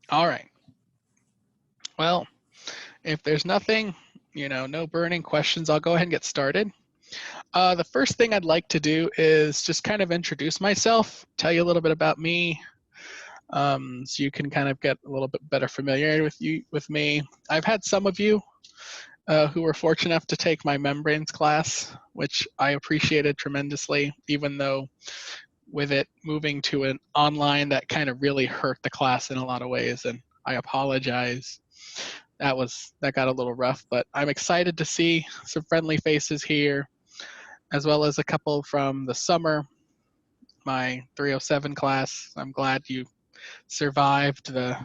All right. Well, if there's nothing, no burning questions, I'll go ahead and get started. The first thing I'd like to do is just kind of introduce myself, tell you a little bit about me, so you can kind of get a little bit better familiarity with me. I've had some of you who were fortunate enough to take my membranes class, which I appreciated tremendously, even though with it moving to an online, that kind of really hurt the class in a lot of ways, and I apologize. That got a little rough, but I'm excited to see some friendly faces here, as well as a couple from the summer, my 307 class. I'm glad you survived the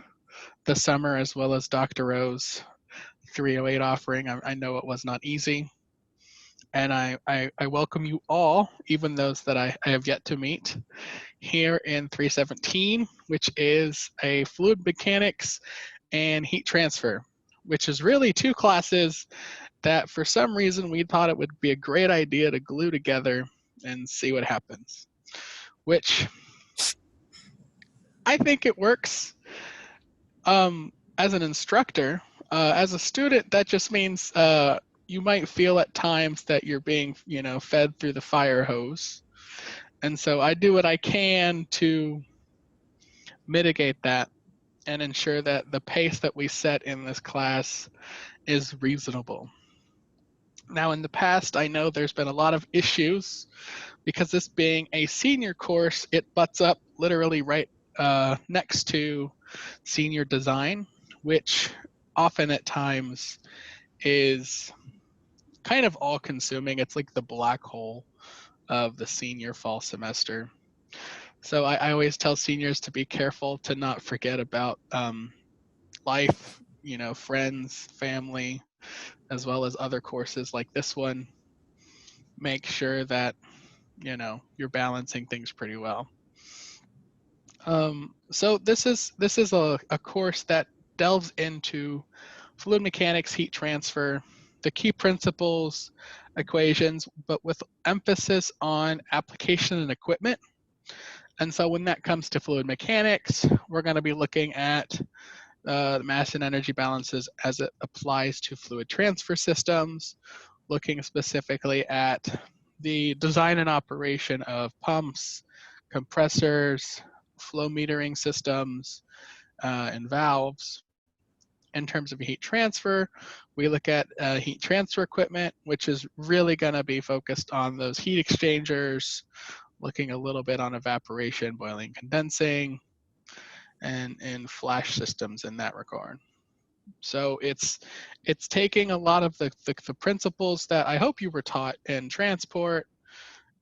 summer, as well as Dr. Rowe's 308 offering. I know it was not easy. And I welcome you all, even those that I have yet to meet, here in 317, which is a fluid mechanics and heat transfer, which is really two classes that for some reason we thought it would be a great idea to glue together and see what happens, which I think it works. As an instructor, as a student, that just means you might feel at times that you're being, fed through the fire hose. And so I do what I can to mitigate that and ensure that the pace that we set in this class is reasonable. Now, in the past, I know there's been a lot of issues because this being a senior course, it butts up literally right next to senior design, which often at times is kind of all consuming. It's like the black hole of the senior fall semester. So I always tell seniors to be careful to not forget about life, friends, family, as well as other courses like this one. Make sure that, you're balancing things pretty well. So this is a course that delves into fluid mechanics, heat transfer, the key principles, equations, but with emphasis on application and equipment. And so when that comes to fluid mechanics, we're going to be looking at the mass and energy balances as it applies to fluid transfer systems, looking specifically at the design and operation of pumps, compressors, flow metering systems, and valves. In terms of heat transfer, we look at heat transfer equipment, which is really going to be focused on those heat exchangers, looking a little bit on evaporation, boiling, condensing, and flash systems in that regard. So it's taking a lot of the principles that I hope you were taught in transport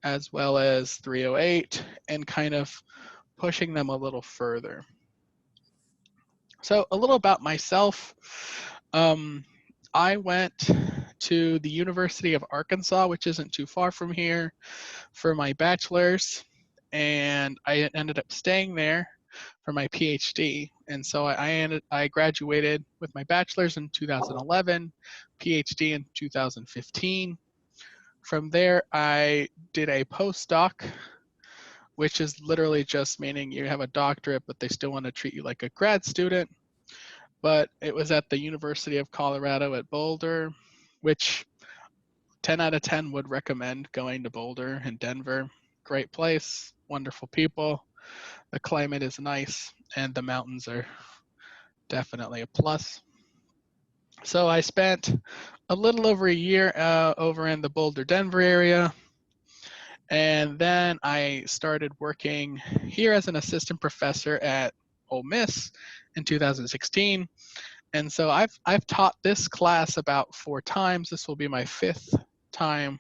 as well as 308 and kind of pushing them a little further. So a little about myself. I went to the University of Arkansas, which isn't too far from here, for my bachelor's, and I ended up staying there for my PhD. And so I graduated with my bachelor's in 2011, PhD in 2015. From there, I did a postdoc, which is literally just meaning you have a doctorate, but they still want to treat you like a grad student. But it was at the University of Colorado at Boulder, which 10 out of 10 would recommend going to Boulder and Denver. Great place, wonderful people. The climate is nice, and the mountains are definitely a plus. So I spent a little over a year over in the Boulder, Denver area. And then I started working here as an assistant professor at Ole Miss in 2016. And so I've taught this class about 4 times. This will be my 5th time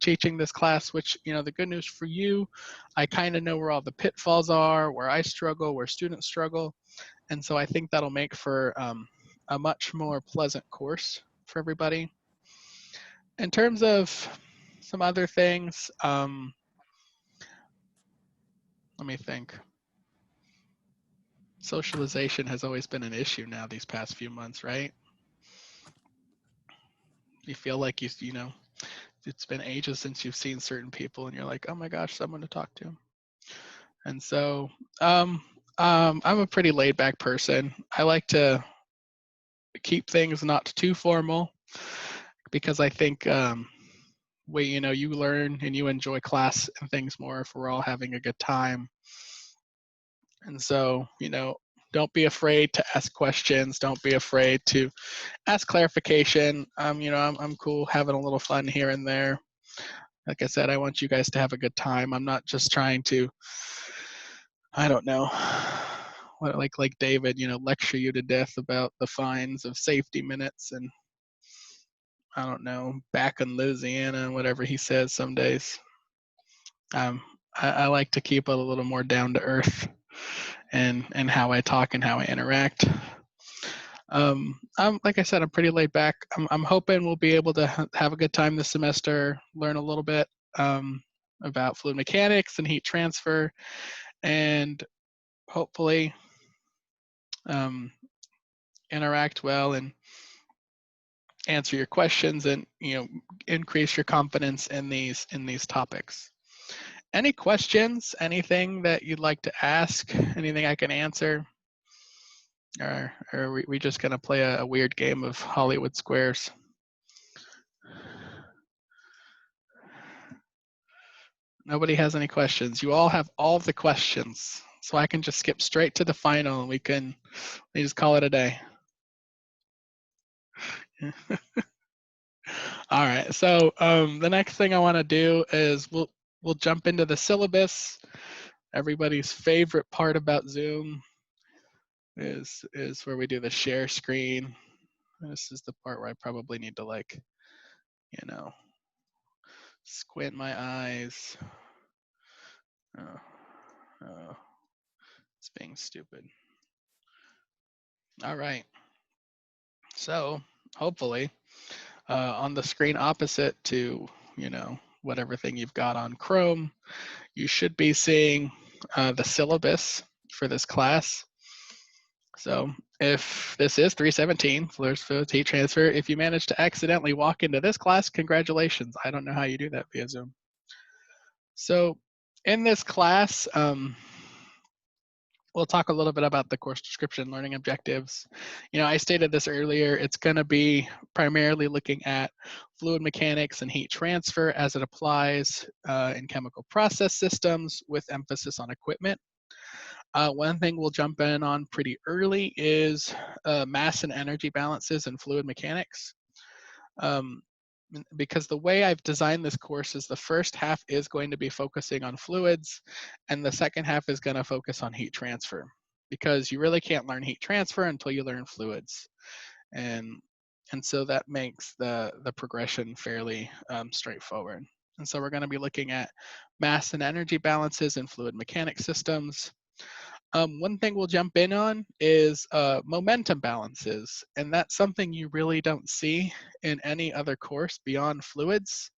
teaching this class, which, the good news for you, I kind of know where all the pitfalls are, where I struggle, where students struggle. And so I think that'll make for a much more pleasant course for everybody. In terms of some other things, let me think. Socialization has always been an issue now these past few months, right? You feel like it's been ages since you've seen certain people and you're like, oh my gosh, someone to talk to. And so I'm a pretty laid back person. I like to keep things not too formal because I think you learn and you enjoy class and things more if we're all having a good time. And so, don't be afraid to ask questions. Don't be afraid to ask clarification. I'm cool having a little fun here and there. Like I said, I want you guys to have a good time. I'm not just trying to, I don't know, what like David, lecture you to death about the fines of safety minutes and I don't know, back in Louisiana, whatever he says some days. I like to keep it a little more down to earth and how I talk and how I interact. I'm like I said, I'm pretty laid back. I'm hoping we'll be able to have a good time this semester, learn a little bit about fluid mechanics and heat transfer, and hopefully interact well and answer your questions and increase your confidence in these topics. Any questions? Anything that you'd like to ask? Anything I can answer? Or are we just gonna play a weird game of Hollywood Squares? Nobody has any questions. You all have all the questions, so I can just skip straight to the final and we just call it a day. All right. So the next thing I want to do is we'll jump into the syllabus. Everybody's favorite part about Zoom is where we do the share screen. This is the part where I probably need to squint my eyes. Oh, it's being stupid. All right. So hopefully on the screen opposite to, whatever thing you've got on Chrome, you should be seeing the syllabus for this class. So if this is 317, Fluid Heat Transfer, if you manage to accidentally walk into this class, congratulations. I don't know how you do that via Zoom. So in this class, we'll talk a little bit about the course description, learning objectives. I stated this earlier, it's going to be primarily looking at fluid mechanics and heat transfer as it applies in chemical process systems with emphasis on equipment. One thing we'll jump in on pretty early is mass and energy balances in fluid mechanics. Because the way I've designed this course is the first half is going to be focusing on fluids and the second half is going to focus on heat transfer, because you really can't learn heat transfer until you learn fluids. And so that makes the progression fairly straightforward. And so we're going to be looking at mass and energy balances in fluid mechanics systems. One thing we'll jump in on is momentum balances, and that's something you really don't see in any other course beyond fluids,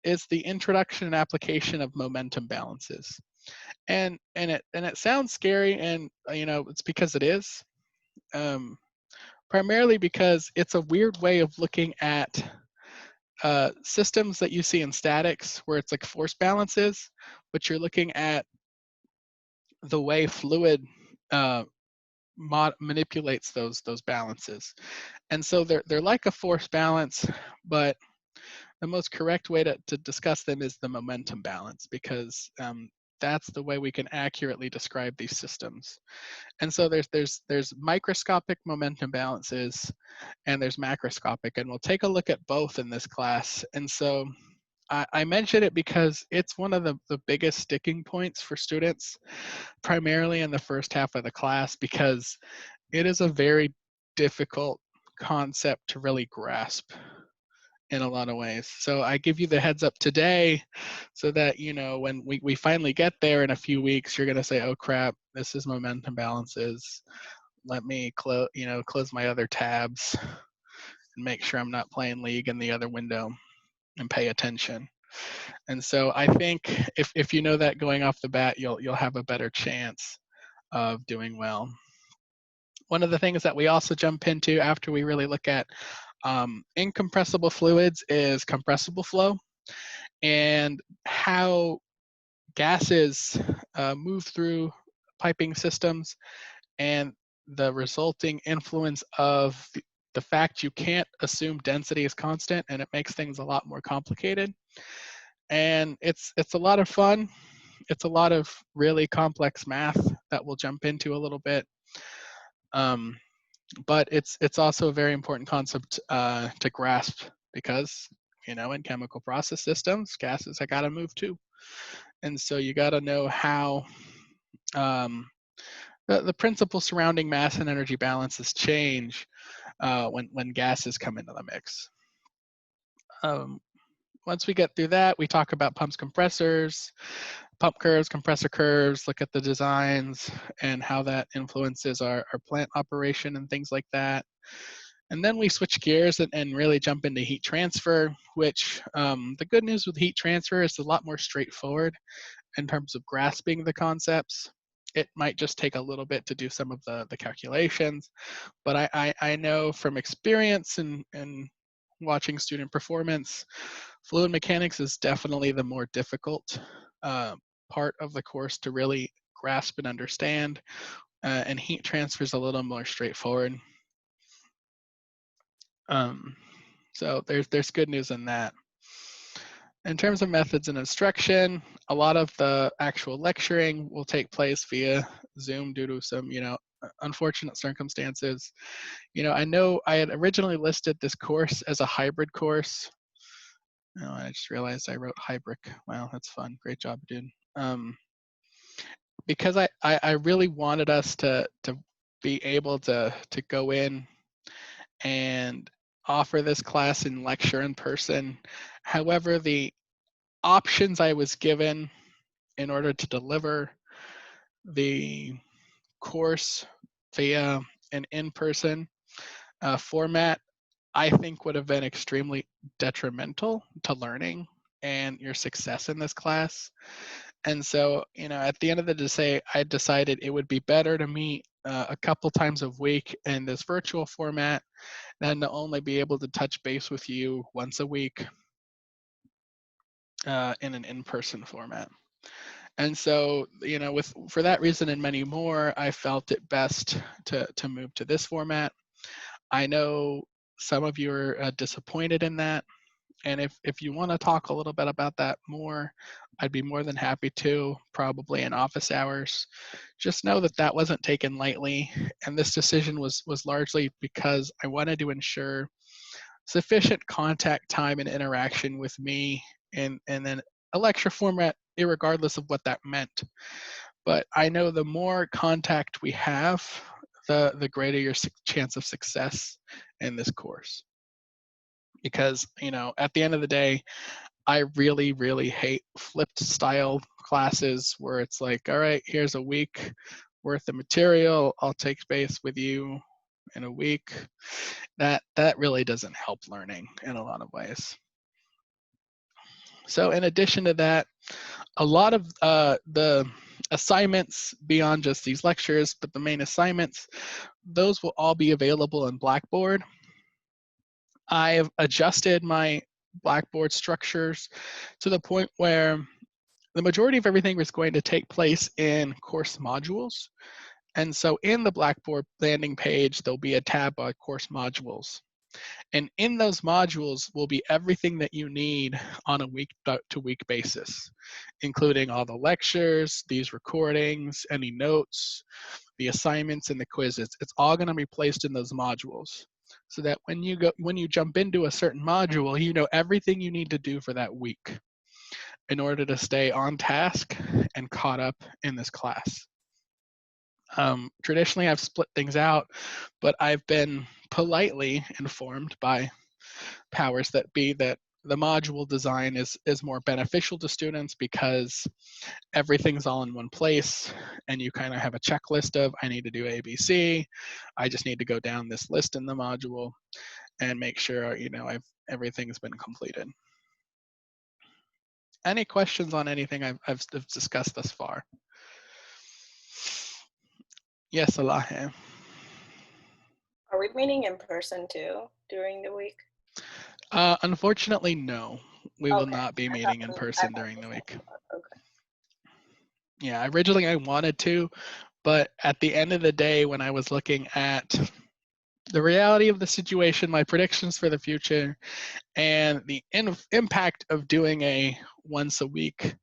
is the introduction and application of momentum balances. And it sounds scary, and it's because it is, primarily because it's a weird way of looking at systems that you see in statics where it's like force balances, but you're looking at the way fluid manipulates those balances. And so they're like a force balance, but the most correct way to discuss them is the momentum balance, because that's the way we can accurately describe these systems. And so there's microscopic momentum balances and there's macroscopic, and we'll take a look at both in this class. And so I mention it because it's one of the biggest sticking points for students, primarily in the first half of the class, because it is a very difficult concept to really grasp in a lot of ways. So I give you the heads up today so that, when we finally get there in a few weeks, you're going to say, oh crap, this is momentum balances. Let me close my other tabs and make sure I'm not playing League in the other window and pay attention. And so I think if you know that going off the bat, you'll have a better chance of doing well. One of the things that we also jump into after we really look at incompressible fluids is compressible flow, and how gases move through piping systems and the resulting influence of the fact you can't assume density is constant, and it makes things a lot more complicated. And it's a lot of fun. It's a lot of really complex math that we'll jump into a little bit. But it's also a very important concept to grasp, because in chemical process systems, gases have got to move too, and so you got to know how the principles surrounding mass and energy balances change when gases come into the mix. Once we get through that, we talk about pumps, compressors, pump curves, compressor curves, look at the designs and how that influences our plant operation and things like that. And then we switch gears and really jump into heat transfer, which the good news with heat transfer is a lot more straightforward in terms of grasping the concepts. It might just take a little bit to do some of the calculations, but I know from experience and watching student performance, fluid mechanics is definitely the more difficult part of the course to really grasp and understand, and heat transfer is a little more straightforward. So there's good news in that. In terms of methods and instruction, a lot of the actual lecturing will take place via Zoom due to some, unfortunate circumstances. I know I had originally listed this course as a hybrid course. Oh, I just realized I wrote hybrid. Wow, that's fun. Great job, dude. Because I really wanted us to be able to go in and offer this class and lecture in person. However, the options I was given in order to deliver the course via an in-person format, I think would have been extremely detrimental to learning and your success in this class. And so, at the end of the day, I decided it would be better to meet a couple times a week in this virtual format than to only be able to touch base with you once a week in an in-person format. And so, for that reason and many more, I felt it best to move to this format. I know some of you are disappointed in that. And if you want to talk a little bit about that more, I'd be more than happy to, probably in office hours. Just know that that wasn't taken lightly. And this decision was largely because I wanted to ensure sufficient contact time and interaction with me and then a lecture format, irregardless of what that meant. But I know the more contact we have, the greater your chance of success in this course. Because, at the end of the day, I really, really hate flipped style classes where it's like, all right, here's a week worth of material. I'll take space with you in a week. That really doesn't help learning in a lot of ways. So in addition to that, a lot of the assignments beyond just these lectures, but the main assignments, those will all be available in Blackboard. I've adjusted my Blackboard structures to the point where the majority of everything was going to take place in course modules. And so in the Blackboard landing page, there'll be a tab on course modules. And in those modules will be everything that you need on a week-to-week basis, including all the lectures, these recordings, any notes, the assignments, and the quizzes. It's all going to be placed in those modules, so that when you jump into a certain module, you know everything you need to do for that week in order to stay on task and caught up in this class. Traditionally, I've split things out, but I've been politely informed by powers that be that the module design is more beneficial to students because everything's all in one place and you kind of have a checklist of I need to do A, B, C. I just need to go down this list in the module and make sure everything's been completed. Any questions on anything I've discussed thus far? Yes, Alahe. Are we meeting in person too during the week? Unfortunately, no. We will Okay. not be meeting in person during the week. Okay. Yeah, originally I wanted to, But at the end of the day, when I was looking at the reality of the situation, my predictions for the future, and the impact of doing a once a week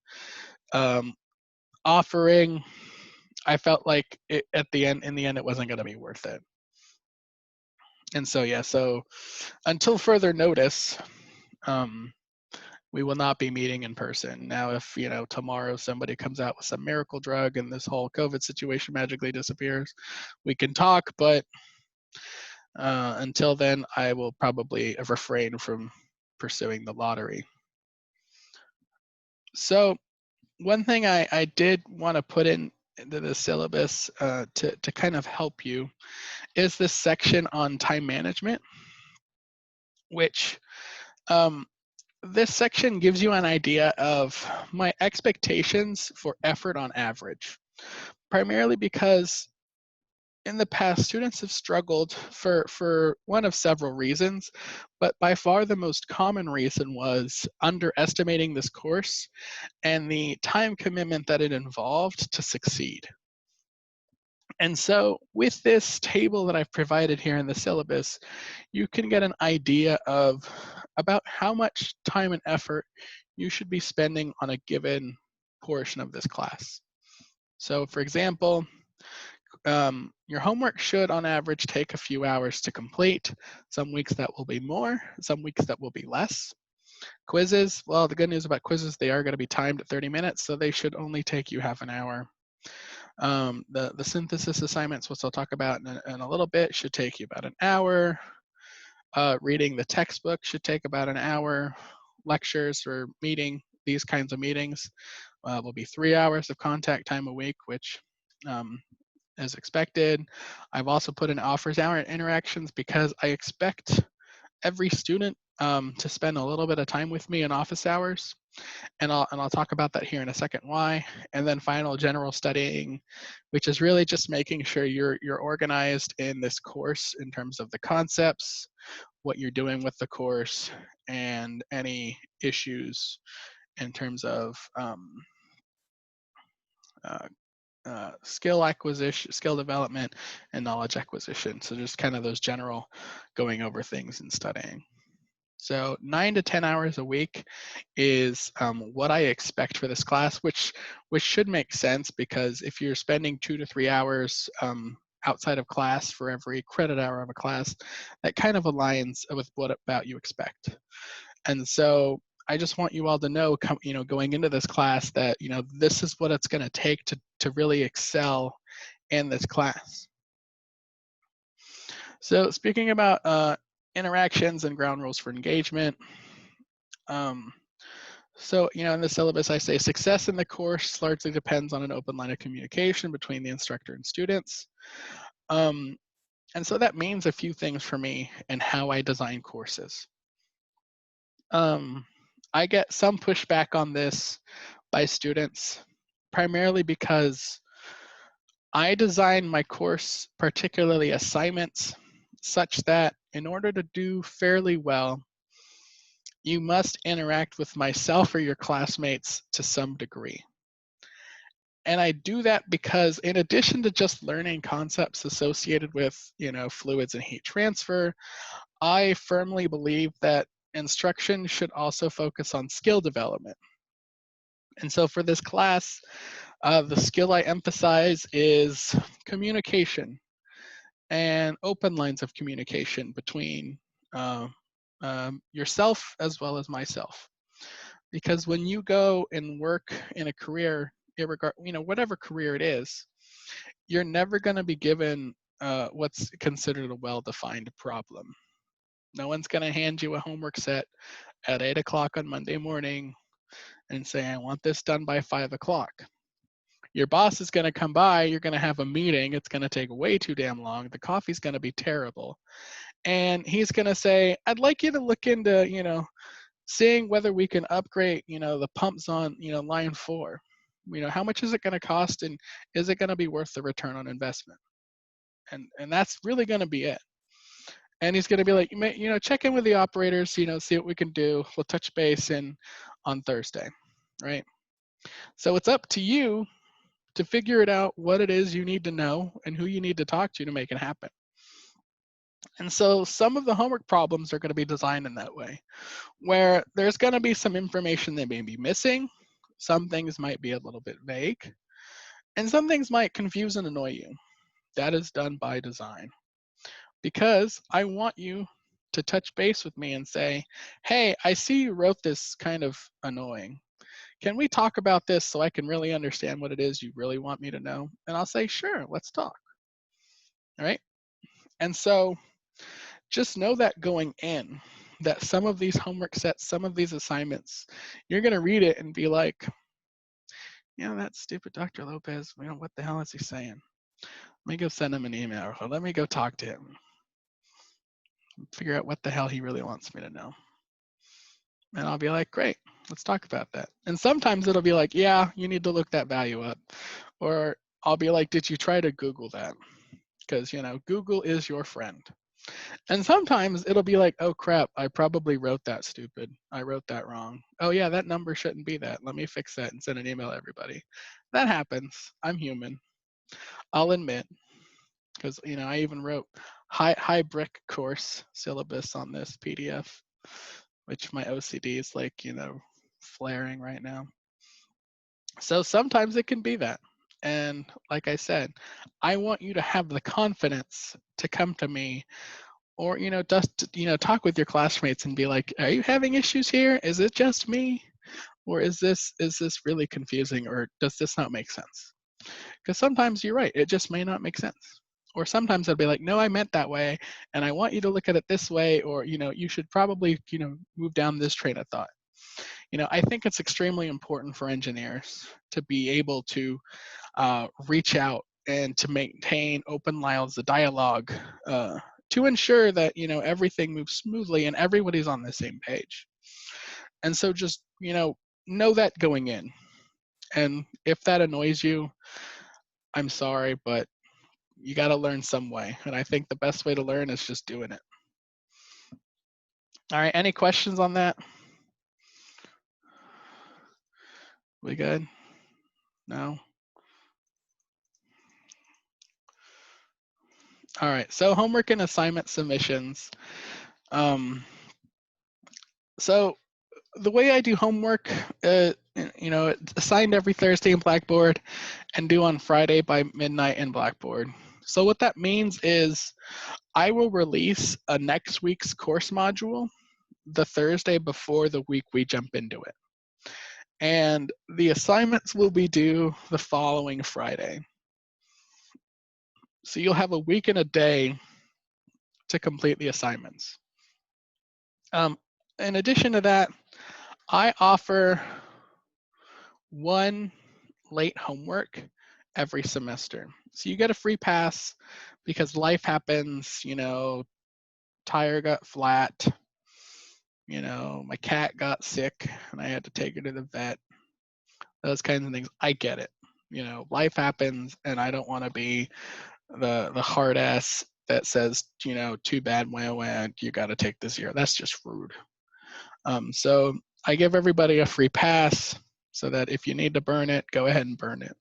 offering, I felt like in the end, it wasn't going to be worth it. And so, yeah, so until further notice, we will not be meeting in person. Now, if, tomorrow somebody comes out with some miracle drug and this whole COVID situation magically disappears, we can talk, but until then, I will probably refrain from pursuing the lottery. So one thing I did want to put into the syllabus to kind of help you is this section on time management, which this section gives you an idea of my expectations for effort on average, primarily because in the past, students have struggled for one of several reasons, but by far the most common reason was underestimating this course and the time commitment that it involved to succeed. And so with this table that I've provided here in the syllabus, you can get an idea of about how much time and effort you should be spending on a given portion of this class. So for example, your homework should on average take a few hours to complete. Some weeks that will be more, some weeks that will be less. Quizzes, well, the good news about quizzes, they are going to be timed at 30 minutes, so they should only take you half an hour. The synthesis assignments, which I'll talk about in a little bit, should take you about an hour. Reading the textbook should take about an hour. Lectures or these kinds of meetings will be 3 hours of contact time a week, which as expected. I've also put in offers hour interactions because I expect every student to spend a little bit of time with me in office hours, and I'll talk about that here in a second why. And then final general studying, which is really just making sure you're organized in this course in terms of the concepts, what you're doing with the course, and any issues in terms of skill acquisition, skill development, and knowledge acquisition. So just kind of those general going over things and studying. So 9 to 10 hours a week is what I expect for this class, which should make sense because if you're spending 2 to 3 hours outside of class for every credit hour of a class, that kind of aligns with what about you expect. And so I just want you all to know, going into this class that, this is what it's going to take to really excel in this class. So speaking about interactions and ground rules for engagement. So, in the syllabus, I say success in the course largely depends on an open line of communication between the instructor and students. And so that means a few things for me and how I design courses. I get some pushback on this by students, primarily because I design my course, particularly assignments, such that in order to do fairly well, you must interact with myself or your classmates to some degree. And I do that because in addition to just learning concepts associated with, fluids and heat transfer, I firmly believe that instruction should also focus on skill development. And so for this class, the skill I emphasize is communication and open lines of communication between yourself as well as myself. Because when you go and work in a career, whatever career it is, you're never going to be given what's considered a well-defined problem. No one's going to hand you a homework set at 8 o'clock on Monday morning and say, I want this done by 5 o'clock. Your boss is going to come by, you're going to have a meeting, it's going to take way too damn long, the coffee's going to be terrible. And he's going to say, I'd like you to look into, seeing whether we can upgrade, the pumps on, line 4. How much is it going to cost, and is it going to be worth the return on investment? And that's really going to be it. And he's going to be like, check in with the operators, see what we can do. We'll touch base on Thursday, right? So it's up to you to figure it out what it is you need to know and who you need to talk to make it happen. And so some of the homework problems are going to be designed in that way, where there's going to be some information that may be missing, some things might be a little bit vague, and some things might confuse and annoy you. That is done by design, because I want you to touch base with me and say, hey, I see you wrote this kind of annoying. Can we talk about this so I can really understand what it is you really want me to know? And I'll say, sure, let's talk. All right. And so just know that going in, that some of these homework sets, some of these assignments, you're going to read it and be like, that stupid Dr. Lopez, what the hell is he saying? Let me go send him an email, or let me go talk to him, figure out what the hell he really wants me to know. And I'll be like, great, let's talk about that. And sometimes it'll be like, yeah, you need to look that value up. Or I'll be like, did you try to Google that? Because, Google is your friend. And sometimes it'll be like, oh crap, I probably wrote that stupid. I wrote that wrong. Oh yeah, that number shouldn't be that. Let me fix that and send an email to everybody. That happens. I'm human. I'll admit. Because, I even wrote high brick course syllabus on this PDF, which my OCD is like, flaring right now. So sometimes it can be that. And like I said, I want you to have the confidence to come to me, or, just, talk with your classmates and be like, are you having issues here? Is it just me? Or is this really confusing, or does this not make sense? Because sometimes you're right, it just may not make sense. Or sometimes I'd be like, no, I meant that way, and I want you to look at it this way, or, you should probably, move down this train of thought. I think it's extremely important for engineers to be able to reach out and to maintain open lines of dialogue to ensure that, everything moves smoothly and everybody's on the same page. And so just, know that going in. And if that annoys you, I'm sorry, but you got to learn some way. And I think the best way to learn is just doing it. All right, any questions on that? We good? No? All right, so homework and assignment submissions. So the way I do homework, it's assigned every Thursday in Blackboard and due on Friday by midnight in Blackboard. So what that means is I will release a next week's course module the Thursday before the week we jump into it. And the assignments will be due the following Friday. So you'll have a week and a day to complete the assignments. In addition to that, I offer one late homework every semester. So you get a free pass because life happens, tire got flat, my cat got sick and I had to take her to the vet. Those kinds of things. I get it. Life happens and I don't want to be the hard ass that says, too bad, wah, you got to take this year. That's just rude. So I give everybody a free pass so that if you need to burn it, go ahead and burn it.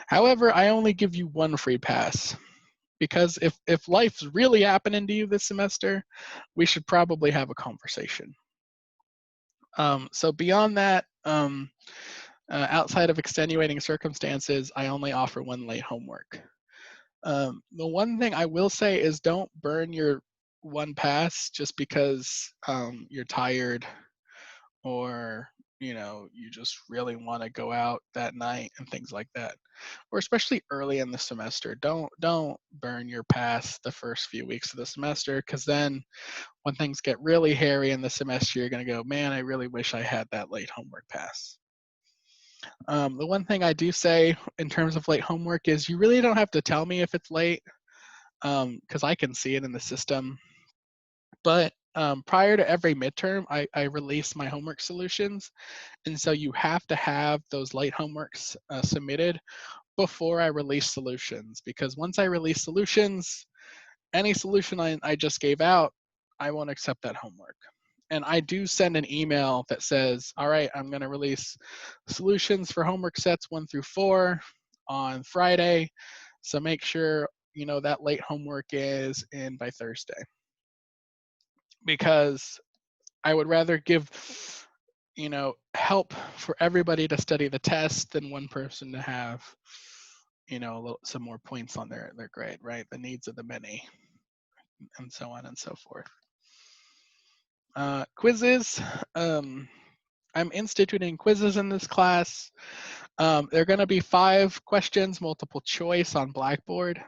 However, I only give you one free pass because if life's really happening to you this semester, we should probably have a conversation. So beyond that, outside of extenuating circumstances, I only offer one late homework. The one thing I will say is don't burn your one pass just because you're tired or you just really want to go out that night and things like that, or especially early in the semester. Don't burn your pass the first few weeks of the semester, because then when things get really hairy in the semester, you're going to go, man, I really wish I had that late homework pass. The one thing I do say in terms of late homework is you really don't have to tell me if it's late, because I can see it in the system. But prior to every midterm, I release my homework solutions. And so you have to have those late homeworks submitted before I release solutions, because once I release solutions, any solution I just gave out, I won't accept that homework. And I do send an email that says, all right, I'm going to release solutions for homework sets 1 through 4 on Friday. So make sure, you know, that late homework is in by Thursday. Because I would rather give, you know, help for everybody to study the test than one person to have, you know, some more points on their grade, right? The needs of the many, and so on and so forth. Quizzes. I'm instituting quizzes in this class. They're going to be 5 questions, multiple choice on Blackboard.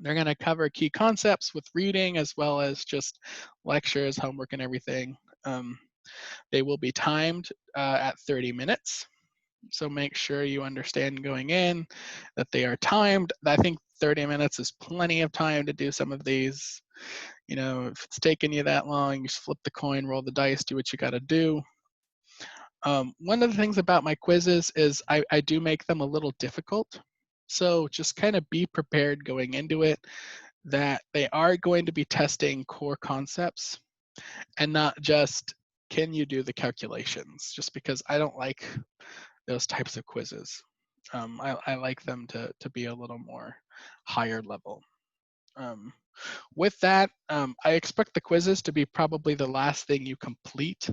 They're going to cover key concepts with reading as well as just lectures, homework, and everything. They will be timed at 30 minutes. So make sure you understand going in that they are timed. I think 30 minutes is plenty of time to do some of these. You know, if it's taking you that long, you just flip the coin, roll the dice, do what you got to do. One of the things about my quizzes is I do make them a little difficult. So just kind of be prepared going into it that they are going to be testing core concepts and not just can you do the calculations, just because I don't like those types of quizzes. I like them to be a little more higher level. With that, I expect the quizzes to be probably the last thing you complete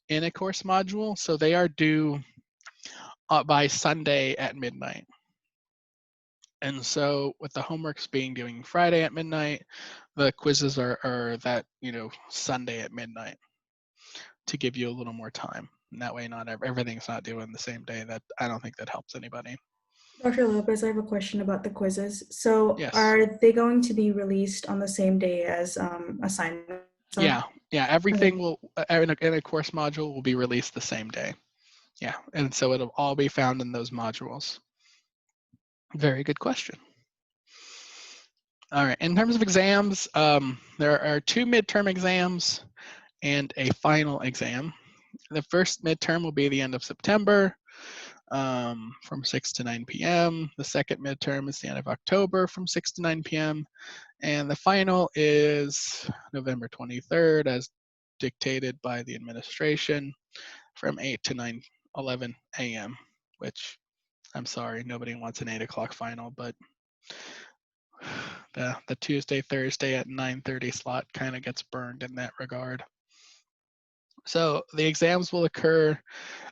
in a course module. So they are due by Sunday at midnight. And so with the homeworks being due Friday at midnight, the quizzes are that, you know, Sunday at midnight to give you a little more time. And that way not everything's not due in the same day. That I don't think that helps anybody. Dr. Lopez, I have a question about the quizzes. So Yes. are they going to be released on the same day as assignments? Yeah, everything will in a course module will be released the same day. Yeah, and so it'll all be found in those modules. Very good question. All right, in terms of exams, there are 2 midterm exams and a final exam. The first midterm will be the end of September from 6 to 9 p.m. The second midterm is the end of October from 6 to 9 p.m. And the final is November 23rd as dictated by the administration from 8 to 9:11 a.m., which I'm sorry, nobody wants an 8 o'clock final, but the Tuesday, Thursday at 9:30 slot kind of gets burned in that regard. So the exams will occur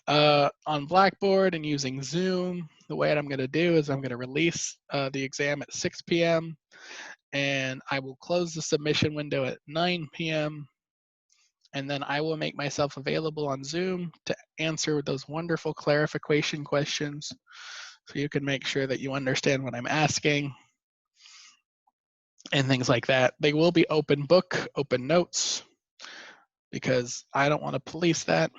on Blackboard and using Zoom. The way I'm going to do is I'm going to release the exam at 6 p.m. and I will close the submission window at 9 p.m. And then I will make myself available on Zoom to answer those wonderful clarification questions so you can make sure that you understand what I'm asking and things like that. They will be open book, open notes, because I don't want to police that.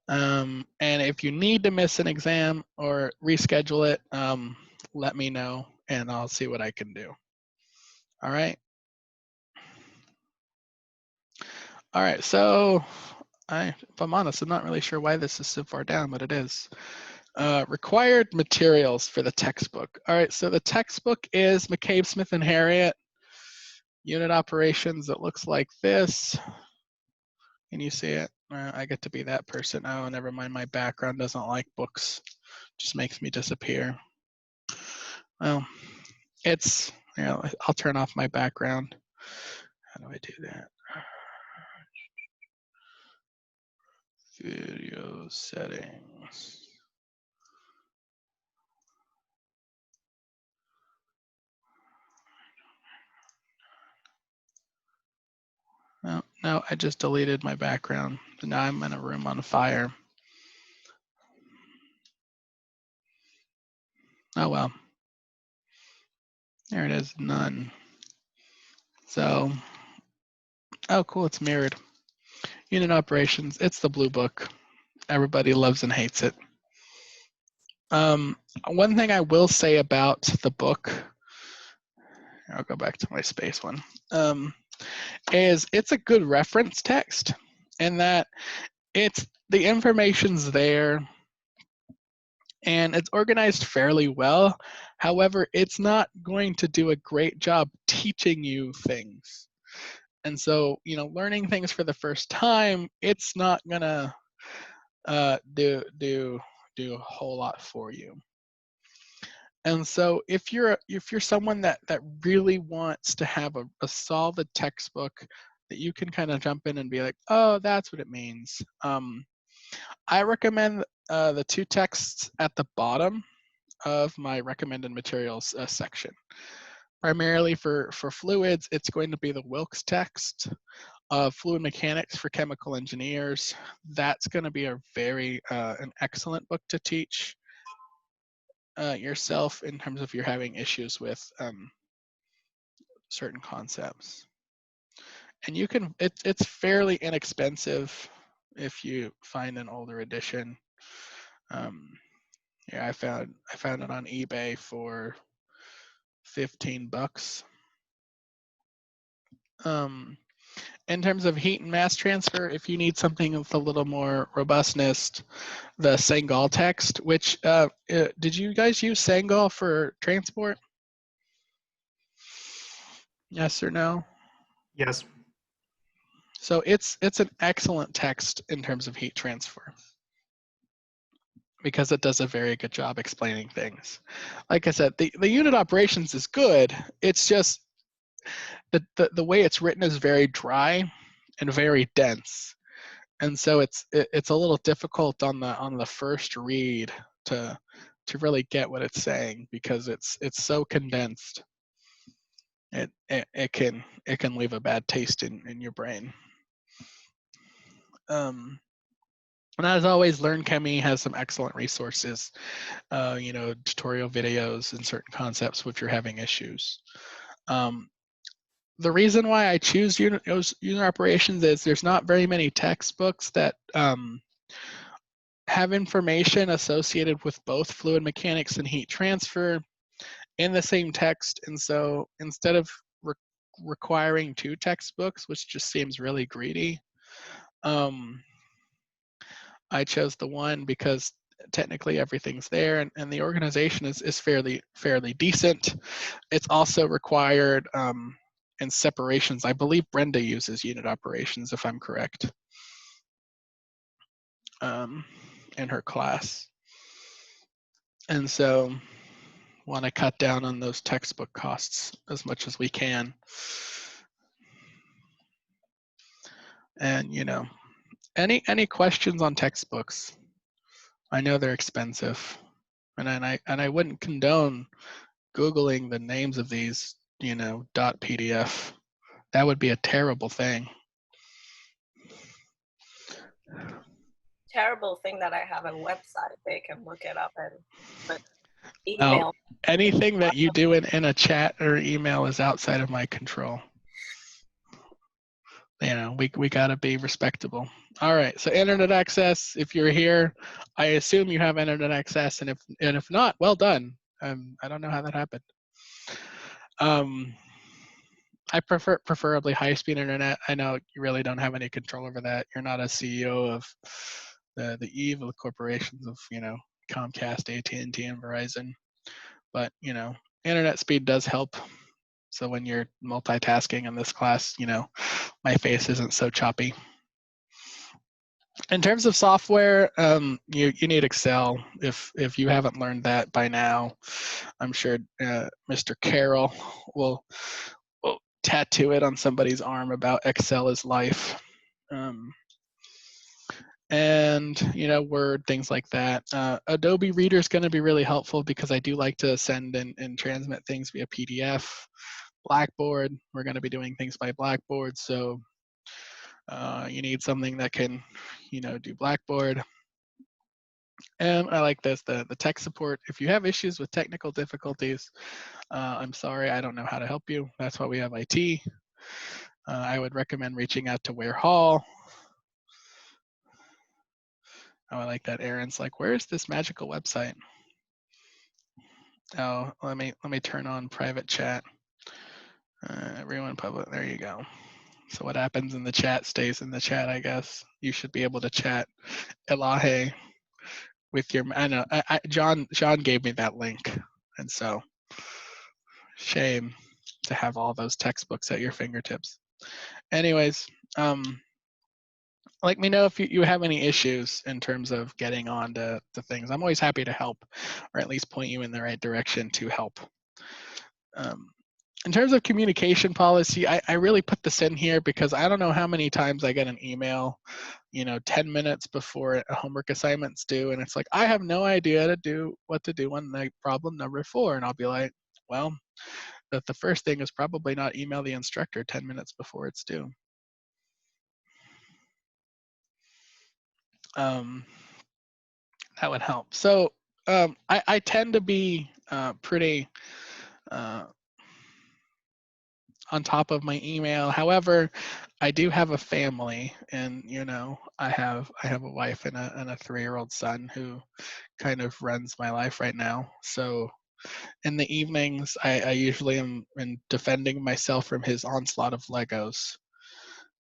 And if you need to miss an exam or reschedule it, let me know and I'll see what I can do. All right. All right, so if I'm honest, I'm not really sure why this is so far down, but it is. Required materials for the textbook. All right, so the textbook is McCabe, Smith, and Harriet. Unit operations, it looks like this. Can you see it? I get to be that person. Oh, never mind, my background doesn't like books. Just makes me disappear. Well, it's, you know, I'll turn off my background. How do I do that? Video settings. No, I just deleted my background. So now I'm in a room on fire. Oh well. There it is, none. So, oh cool, it's mirrored. Unit operations, it's the blue book. Everybody loves and hates it. One thing I will say about the book, I'll go back to my space one, is it's a good reference text in that it's the information's there and it's organized fairly well. However, it's not going to do a great job teaching you things. And so, you know, learning things for the first time, it's not gonna do do a whole lot for you. And so if you're someone that really wants to have a solid textbook that you can kind of jump in and be like, oh, that's what it means. I recommend the two texts at the bottom of my recommended materials section. Primarily for fluids, it's going to be the Wilkes text. Fluid Mechanics for chemical engineers. That's going to be a very an excellent book to teach yourself in terms of you're having issues with certain concepts. And you can, it's fairly inexpensive if you find an older edition. Yeah, I found it on eBay for $15. In terms of heat and mass transfer, if you need something with a little more robustness, the Sangal text, which did you guys use Sangal for transport? Yes or no? Yes. So it's an excellent text in terms of heat transfer because it does a very good job explaining things. Like I said, the unit operations is good. It's just the way it's written is very dry and very dense. And so it's a little difficult on the first read to really get what it's saying because it's so condensed. It can leave a bad taste in your brain. And as always, Learn Chemie has some excellent resources, tutorial videos and certain concepts if you're having issues. The reason why I choose unit operations is there's not very many textbooks that have information associated with both fluid mechanics and heat transfer in the same text. And so instead of requiring two textbooks, which just seems really greedy, I chose the one because technically everything's there and the organization is fairly decent. It's also required in separations. I believe Brenda uses unit operations, if I'm correct, in her class. And so want to cut down on those textbook costs as much as we can. And any questions on textbooks? I know they're expensive, and I wouldn't condone Googling the names of these, .pdf. That would be a terrible thing. Terrible thing that I have a website they can look it up and put Well, email. anything that you do in a chat or email is outside of my control. We gotta be respectable. All right, so internet access. If you're here, I assume you have internet access, and if not, well done. I don't know how that happened. I preferably high-speed internet. I know you really don't have any control over that. You're not a CEO of the evil corporations of Comcast, AT&T, and Verizon. But internet speed does help. So when you're multitasking in this class, my face isn't so choppy. In terms of software, you need Excel. If you haven't learned that by now, I'm sure Mr. Carroll will tattoo it on somebody's arm about Excel is life. And Word, things like that. Adobe Reader is going to be really helpful because I do like to send and transmit things via PDF. Blackboard, we're going to be doing things by Blackboard, so you need something that can do Blackboard. And I like this, the tech support. If you have issues with technical difficulties, I'm sorry, I don't know how to help you. That's why we have IT. I would recommend reaching out to Ware Hall. Oh, I like that. Aaron's like, where is this magical website? Oh, let me turn on private chat. Everyone public, there you go. So what happens in the chat stays in the chat, I guess. You should be able to chat Elahe with your, I know, John gave me that link. And so shame to have all those textbooks at your fingertips. Anyways, let me know if you have any issues in terms of getting on to things. I'm always happy to help, or at least point you in the right direction to help. In terms of communication policy, I really put this in here because I don't know how many times I get an email, 10 minutes before a homework assignment's due, and it's like, I have no idea what to do on like problem number 4. And I'll be like, well, the first thing is probably not email the instructor 10 minutes before it's due. That would help. So I tend to be pretty on top of my email. However, I do have a family, and I have a wife and a 3-year-old son who kind of runs my life right now. So in the evenings, I usually am defending myself from his onslaught of Legos.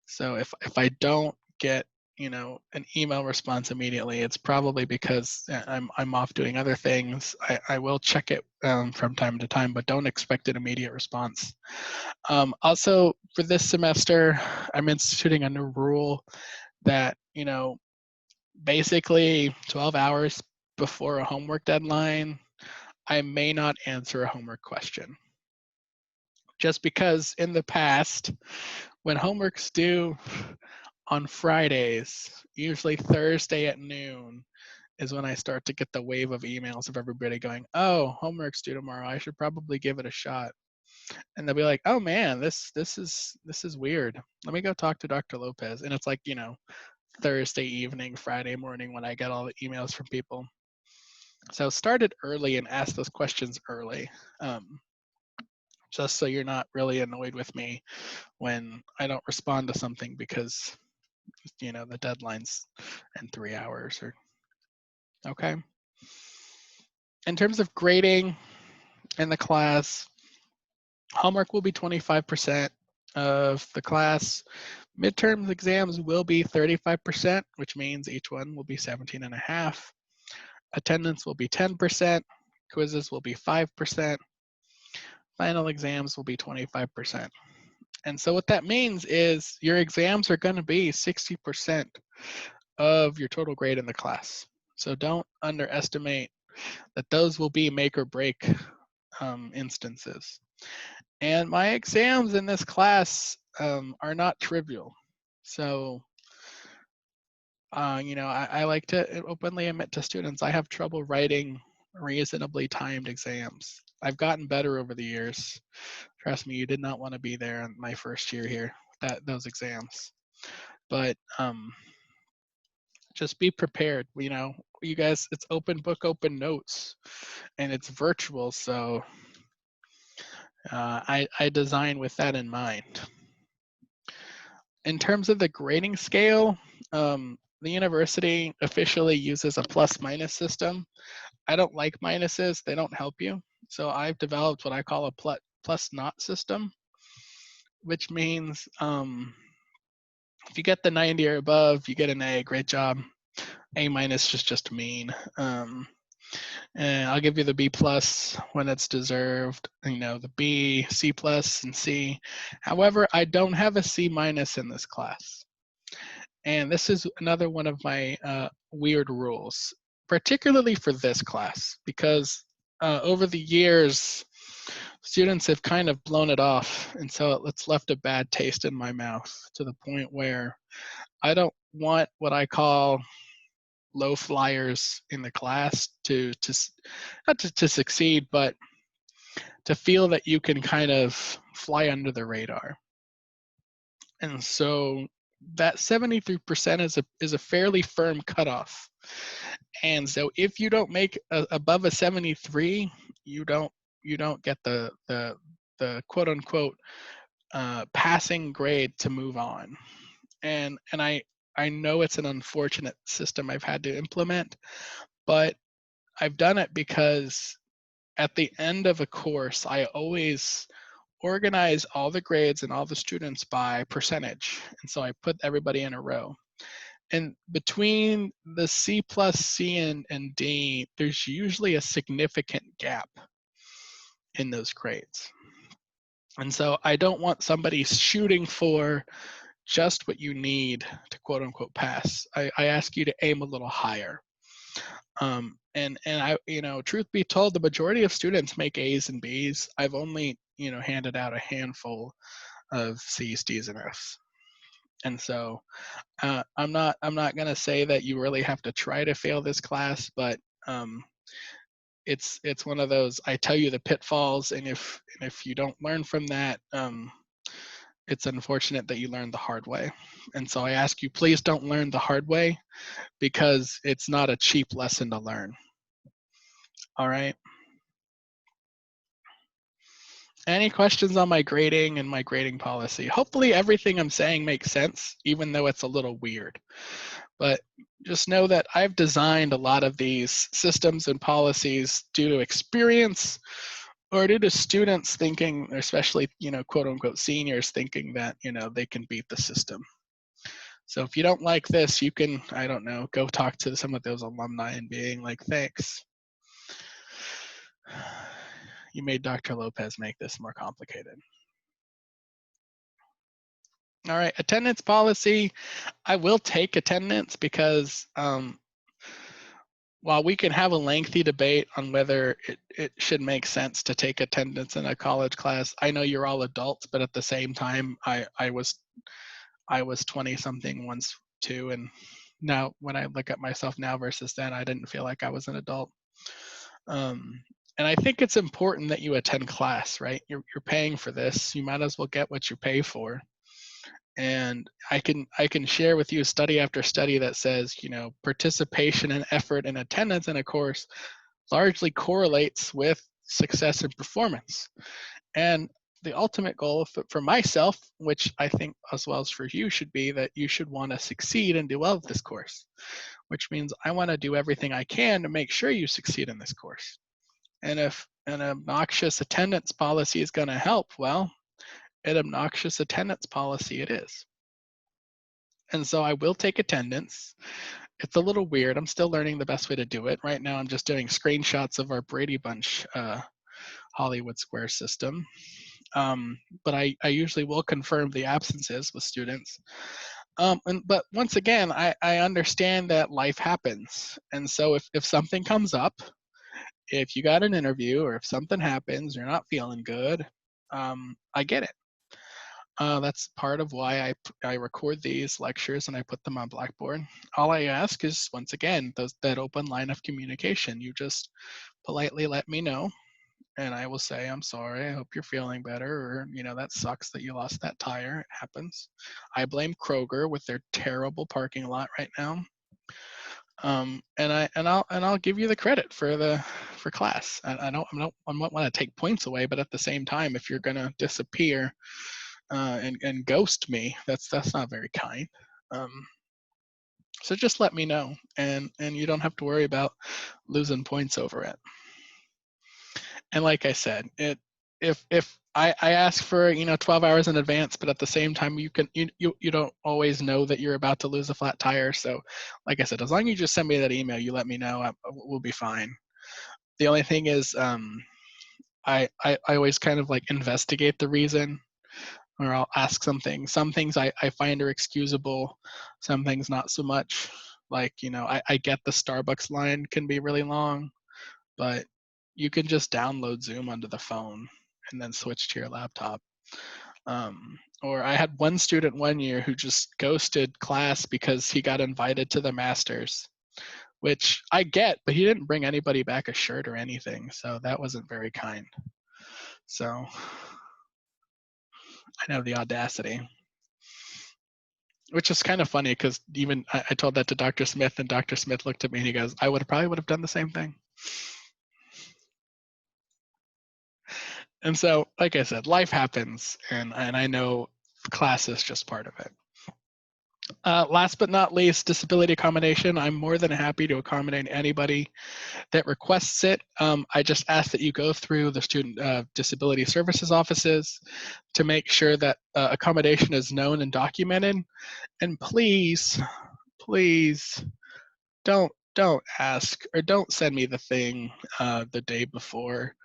So if I don't get an email response immediately, it's probably because I'm off doing other things. I will check it from time to time, but don't expect an immediate response. Also, for this semester, I'm instituting a new rule that basically 12 hours before a homework deadline, I may not answer a homework question. Just because in the past, when homework's due on Fridays, usually Thursday at noon, is when I start to get the wave of emails of everybody going, oh, homework's due tomorrow, I should probably give it a shot. And they'll be like, oh man, this is weird. Let me go talk to Dr. Lopez. And it's like, Thursday evening, Friday morning when I get all the emails from people. So start it early and ask those questions early. Just so you're not really annoyed with me when I don't respond to something because the deadline's in 3 hours. Or okay. In terms of grading in the class, homework will be 25% of the class. Midterm exams will be 35%, which means each one will be 17.5. Attendance will be 10%. Quizzes will be 5%. Final exams will be 25%. And so what that means is your exams are going to be 60% of your total grade in the class. So don't underestimate that those will be make or break instances. And my exams in this class are not trivial. So, I like to openly admit to students, I have trouble writing reasonably timed exams. I've gotten better over the years. Trust me, you did not want to be there in my first year here, those exams. But just be prepared. You guys, it's open book, open notes, and it's virtual. So I design with that in mind. In terms of the grading scale, the university officially uses a plus-minus system. I don't like minuses. They don't help you. So I've developed what I call a plus-not system, which means if you get the 90 or above, you get an A. Great job. A minus is just mean. And I'll give you the B plus when it's deserved, the B, C plus, and C. However, I don't have a C minus in this class. And this is another one of my weird rules, particularly for this class, because over the years, students have kind of blown it off. And so it's left a bad taste in my mouth to the point where I don't want what I call low flyers in the class to not to succeed, but to feel that you can kind of fly under the radar. And so that 73% is a fairly firm cutoff. And so if you don't make above a 73, you don't get the quote unquote passing grade to move on. And I know it's an unfortunate system I've had to implement, but I've done it because at the end of a course, I always organize all the grades and all the students by percentage. And so I put everybody in a row. And between the C plus, C, and D, there's usually a significant gap in those grades. And so I don't want somebody shooting for just what you need to quote unquote pass. I ask you to aim a little higher. And I, truth be told, the majority of students make A's and B's. I've only, handed out a handful of C's, D's, and F's. And so I'm not gonna say that you really have to try to fail this class, but it's one of those, I tell you the pitfalls, and if you don't learn from that, it's unfortunate that you learn the hard way. And so I ask you, please don't learn the hard way, because it's not a cheap lesson to learn. All right. Any questions on my grading and my grading policy? Hopefully everything I'm saying makes sense, even though it's a little weird. But just know that I've designed a lot of these systems and policies due to experience, or due to students thinking, especially, quote unquote seniors, thinking that, they can beat the system. So if you don't like this, you can, I don't know, go talk to some of those alumni and being like, thanks. You made Dr. Lopez make this more complicated. All right, attendance policy. I will take attendance because while we can have a lengthy debate on whether it should make sense to take attendance in a college class, I know you're all adults, but at the same time, I was 20 something once too, and now when I look at myself now versus then, I didn't feel like I was an adult. And I think it's important that you attend class, right? You're paying for this. You might as well get what you pay for. And I can share with you study after study that says, participation and effort and attendance in a course largely correlates with success and performance. And the ultimate goal for myself, which I think as well as for you, should be that you should want to succeed and do well with this course, which means I want to do everything I can to make sure you succeed in this course. And if an obnoxious attendance policy is going to help, well, an obnoxious attendance policy it is. And so I will take attendance. It's a little weird. I'm still learning the best way to do it. Right now I'm just doing screenshots of our Brady Bunch Hollywood Square system. But I usually will confirm the absences with students. But once again, I understand that life happens. And so if something comes up, if you got an interview or if something happens, you're not feeling good, I get it. That's part of why I record these lectures and I put them on Blackboard. All I ask is, once again, that open line of communication. You just politely let me know, and I will say, I'm sorry, I hope you're feeling better, or, that sucks that you lost that tire. It happens. I blame Kroger with their terrible parking lot right now. And I'll give you the credit for class. I don't want to take points away, but at the same time, if you're gonna disappear and ghost me, that's not very kind. So just let me know, and you don't have to worry about losing points over it. And like I said, if I ask for 12 hours in advance, but at the same time you don't always know that you're about to lose a flat tire. So like I said, as long as you just send me that email, you let me know, we'll be fine. The only thing is I always kind of like investigate the reason, or I'll ask something. Some things I find are excusable, some things not so much. Like, I get the Starbucks line can be really long, but you can just download Zoom onto the phone and then switch to your laptop. Or I had one student one year who just ghosted class because he got invited to the Masters, which I get, but he didn't bring anybody back a shirt or anything, so that wasn't very kind. So I know the audacity. Which is kind of funny because even I told that to Dr. Smith, and Dr. Smith looked at me and he goes, I probably would have done the same thing. And so, like I said, life happens, and I know class is just part of it. Last but not least, disability accommodation. I'm more than happy to accommodate anybody that requests it. I just ask that you go through the student disability services offices to make sure that accommodation is known and documented. And please, please don't don't ask or don't send me the thing the day before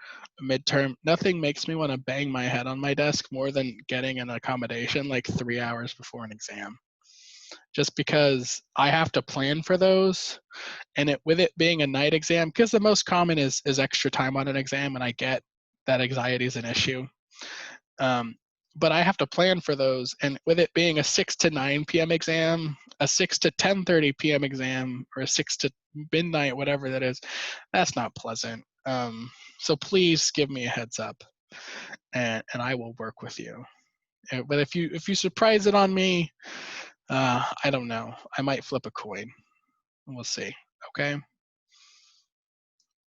a midterm. Nothing makes me want to bang my head on my desk more than getting an accommodation like 3 hours before an exam. Just because I have to plan for those, and with it being a night exam, because the most common is extra time on an exam, and I get that anxiety is an issue. But I have to plan for those, and with it being a 6 to 9 p.m. exam, a 6 to 10:30 p.m. exam, or a 6 to midnight, whatever that is, that's not pleasant. So please give me a heads up, and I will work with you. But if you surprise it on me, I don't know. I might flip a coin. We'll see. Okay.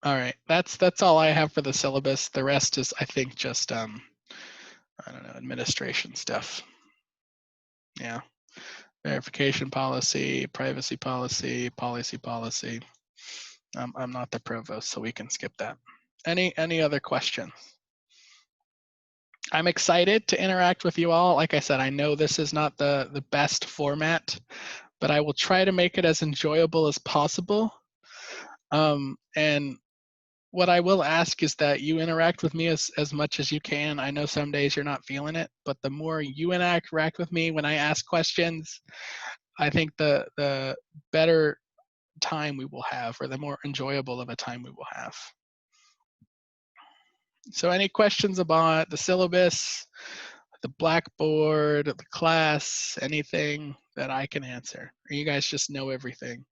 All right. That's all I have for the syllabus. The rest is, I think, just I don't know, administration stuff. Yeah. Verification policy, privacy policy, policy. I'm not the provost, so we can skip that. Any other questions? I'm excited to interact with you all. Like I said, I know this is not the best format, but I will try to make it as enjoyable as possible. And what I will ask is that you interact with me as much as you can. I know some days you're not feeling it, but the more you interact with me when I ask questions, I think the better time we will have, or the more enjoyable of a time we will have. So any questions about the syllabus, the blackboard, the class, anything that I can answer? Or you guys just know everything?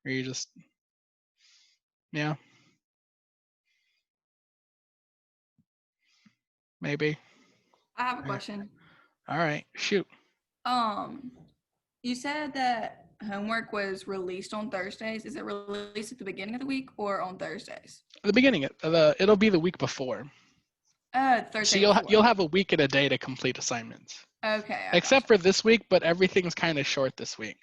Or you just, yeah? Maybe? I have a question. All right, shoot. You said that homework was released on Thursdays. Is it released at the beginning of the week or on Thursdays? The beginning, it'll be the week before. Thursday. So you'll have a week and a day to complete assignments. Okay. Except for this week, but everything's kind of short this week.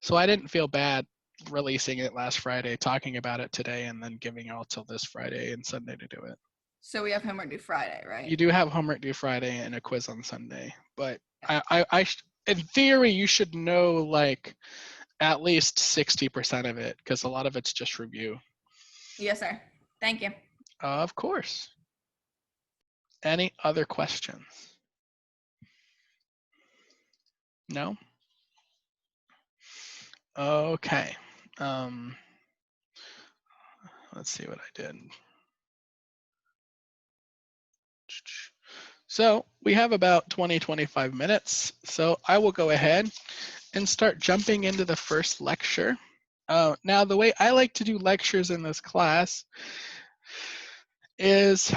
So I didn't feel bad releasing it last Friday, talking about it today, and then giving out till this Friday and Sunday to do it. So we have homework due Friday, right? You do have homework due Friday and a quiz on Sunday, but I in theory you should know like at least 60% of it, because a lot of it's just review. Yes, sir. Thank you. Of course. Any other questions? No? Okay. Let's see what I did. So we have about 20-25 minutes. So I will go ahead and start jumping into the first lecture. Now, the way I like to do lectures in this class is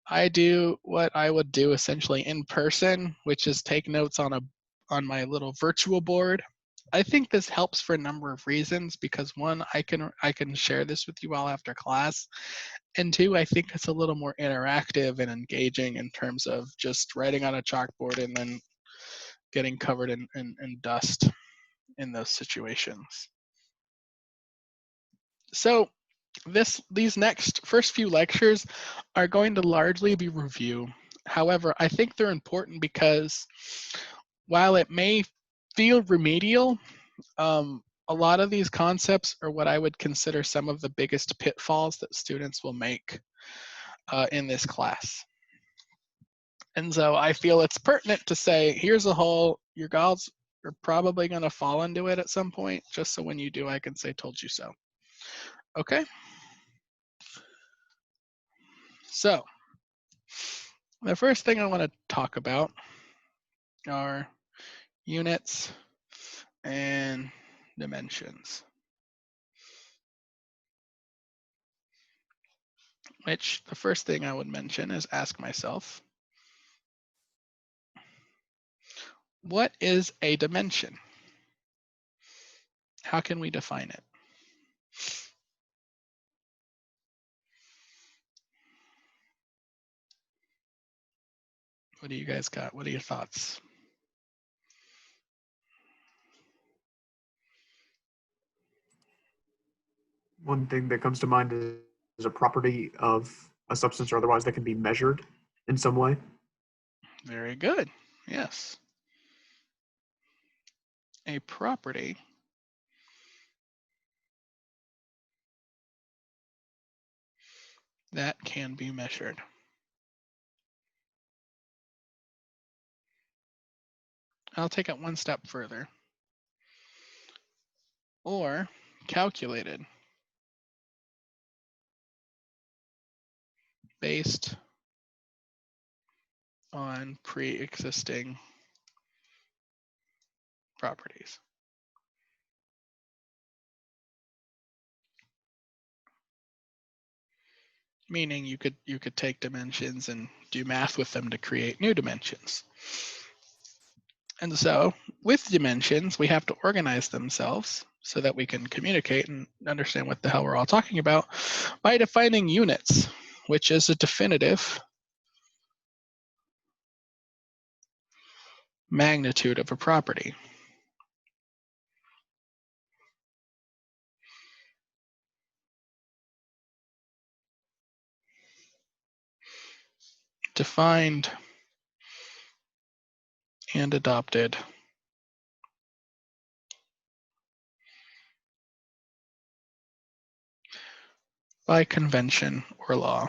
I do what I would do essentially in person, which is take notes on my little virtual board. I think this helps for a number of reasons, because one, I can share this with you all after class, and two, I think it's a little more interactive and engaging in terms of just writing on a chalkboard and then getting covered in dust in those situations. So these next first few lectures are going to largely be review. However, I think they're important because while it may feel remedial, a lot of these concepts are what I would consider some of the biggest pitfalls that students will make in this class. And so I feel it's pertinent to say, here's a hole, your gals are probably going to fall into it at some point, just so when you do, I can say, told you so. Okay? So the first thing I want to talk about are units and dimensions, which the first thing I would mention is ask myself, what is a dimension? How can we define it? What do you guys got? What are your thoughts? One thing that comes to mind is a property of a substance or otherwise that can be measured in some way. Very good. Yes. A property that can be measured. I'll take it one step further. Or calculated based on pre-existing properties. Meaning you could take dimensions and do math with them to create new dimensions. And so with dimensions, we have to organize themselves so that we can communicate and understand what the hell we're all talking about by defining units, which is a definitive magnitude of a property. Defined and adopted by convention or law.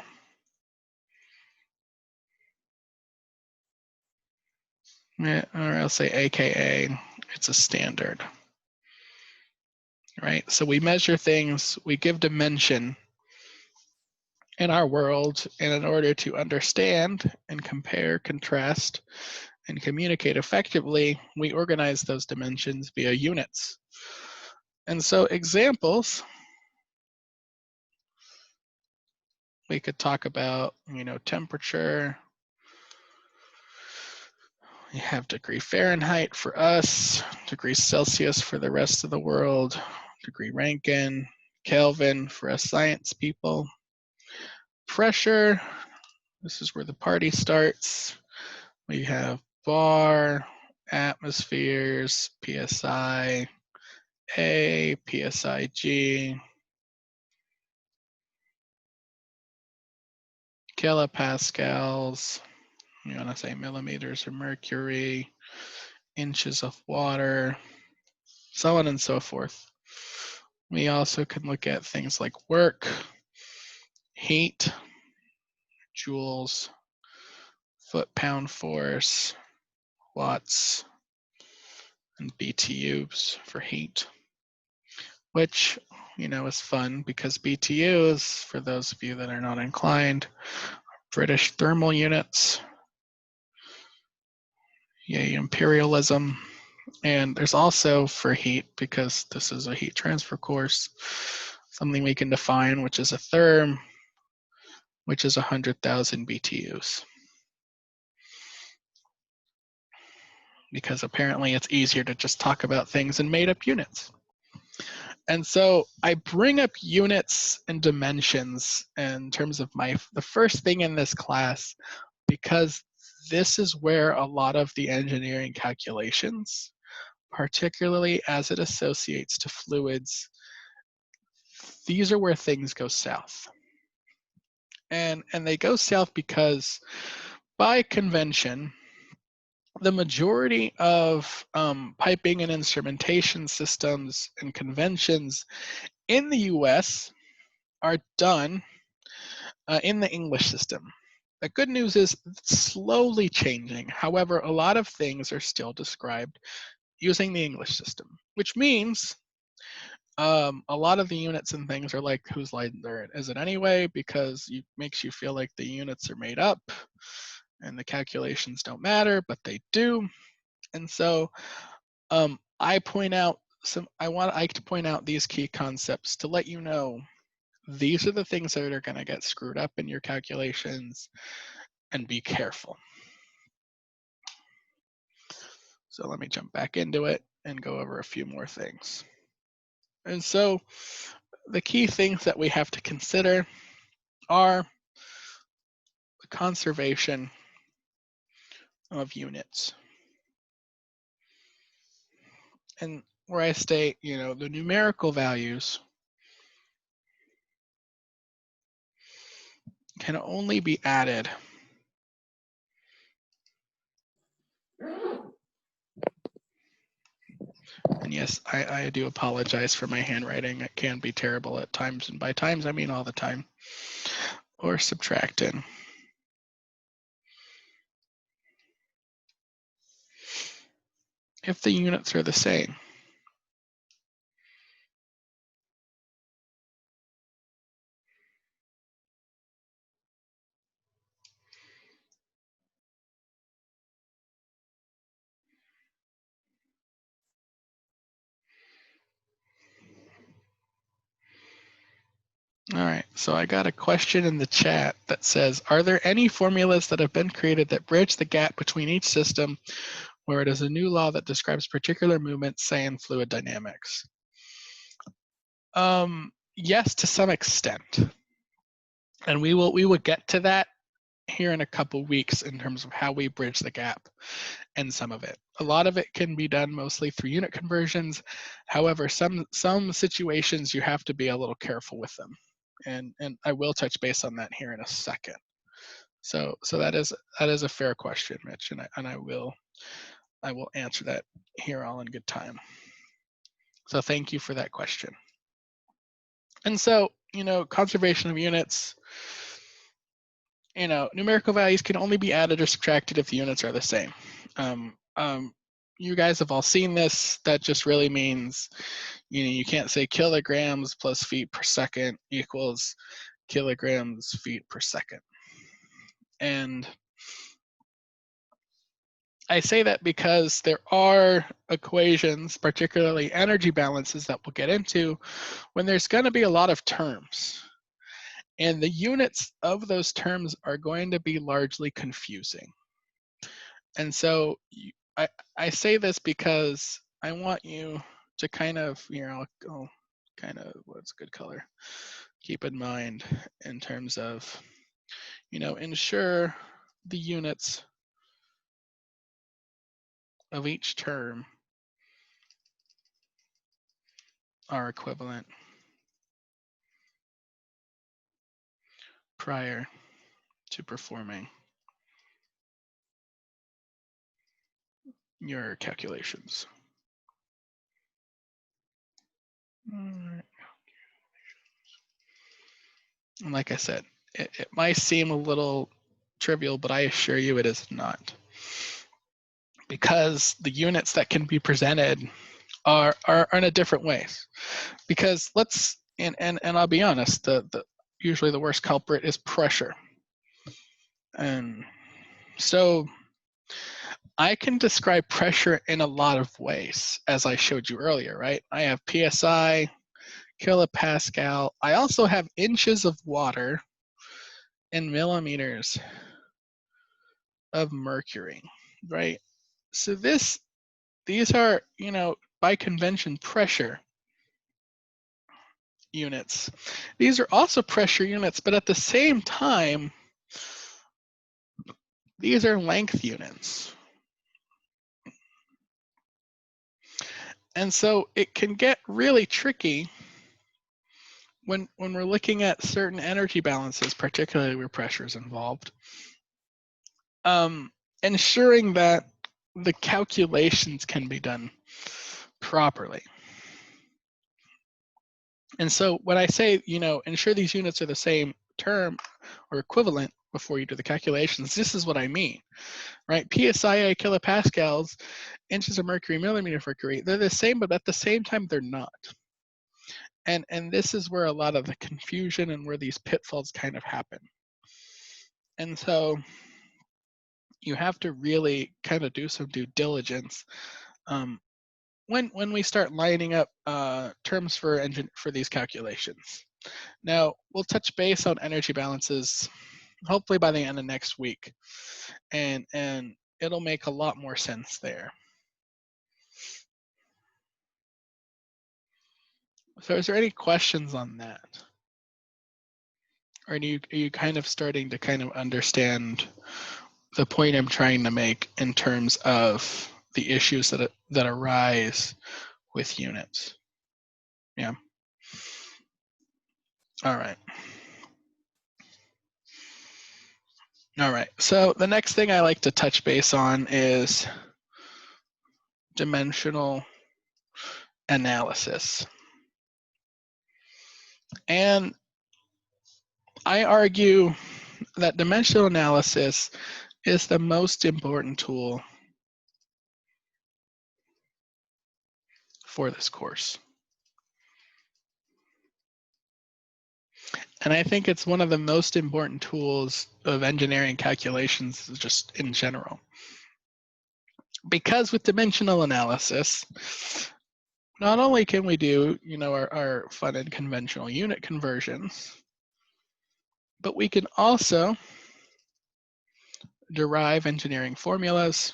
Yeah, or I'll say AKA, it's a standard. Right? So we measure things, we give dimension in our world, and in order to understand and compare, contrast, and communicate effectively, we organize those dimensions via units. And so examples, we could talk about, temperature. We have degree Fahrenheit for us, degree Celsius for the rest of the world, degree Rankine, Kelvin for us science people. Pressure, this is where the party starts. We have bar, atmospheres, PSI A, PSI G, kilopascals, you want to say millimeters of mercury, inches of water, so on and so forth. We also can look at things like work, heat, joules, foot-pound force, watts, and BTUs for heat, which, is fun because BTUs, for those of you that are not inclined, British thermal units, yay imperialism. And there's also for heat, because this is a heat transfer course, something we can define, which is a therm, which is 100,000 BTUs. Because apparently it's easier to just talk about things in made up units. And so I bring up units and dimensions in terms of the first thing in this class, because this is where a lot of the engineering calculations, particularly as it associates to fluids, these are where things go south. And they go south because by convention, the majority of piping and instrumentation systems and conventions in the US are done in the English system. The good news is it's slowly changing. However, a lot of things are still described using the English system, which means a lot of the units and things are like, whose line is it anyway? Because it makes you feel like the units are made up and the calculations don't matter, but they do. And so I like to point out these key concepts to let you know these are the things that are going to get screwed up in your calculations, and be careful. So let me jump back into it and go over a few more things. And so the key things that we have to consider are the conservation of units. And where I state, the numerical values can only be added and yes, I do apologize for my handwriting. It can be terrible at times, and by times I mean all the time. or subtracting. If the units are the same. All right, so I got a question in the chat that says, are there any formulas that have been created that bridge the gap between each system where it is a new law that describes particular movements, say in fluid dynamics? Yes, to some extent. And we will get to that here in a couple weeks in terms of how we bridge the gap and some of it. A lot of it can be done mostly through unit conversions. However, some situations you have to be a little careful with them. And I will touch base on that here in a second. So that is a fair question, Mitch, and I will answer that here all in good time. So thank you for that question. And so, conservation of units, numerical values can only be added or subtracted if the units are the same. You guys have all seen this. That just really means, you can't say kilograms plus feet per second equals kilograms feet per second. And I say that because there are equations, particularly energy balances that we'll get into, when there's going to be a lot of terms. And the units of those terms are going to be largely confusing. And so I say this because I want you to kind of, I'll kind of, what's a good color? Keep in mind in terms of, ensure the units of each term are equivalent prior to performing your calculations. All right. And like I said, it might seem a little trivial, but I assure you it is not. Because the units that can be presented are in a different ways. Because and I'll be honest, usually the worst culprit is pressure. And so I can describe pressure in a lot of ways, as I showed you earlier, right? I have PSI, kilopascal. I also have inches of water and millimeters of mercury, right? So these are, by convention, pressure units. These are also pressure units, but at the same time, these are length units. And so it can get really tricky when we're looking at certain energy balances, particularly where pressure is involved, ensuring that the calculations can be done properly. And so when I say, ensure these units are the same term or equivalent before you do the calculations, this is what I mean, right? PSI, kilopascals, inches of mercury, millimeter of mercury, they're the same, but at the same time, they're not. And this is where a lot of the confusion and where these pitfalls kind of happen. And so you have to really kind of do some due diligence when we start lining up terms for these calculations. Now, we'll touch base on energy balances hopefully by the end of next week, and it'll make a lot more sense there. So is there any questions on that? Or are you kind of starting to kind of understand the point I'm trying to make in terms of the issues that arise with units? Yeah. All right. All right. So the next thing I like to touch base on is dimensional analysis. And I argue that dimensional analysis is the most important tool for this course. And I think it's one of the most important tools of engineering calculations just in general. Because with dimensional analysis, not only can we do, our fun and conventional unit conversions, but we can also derive engineering formulas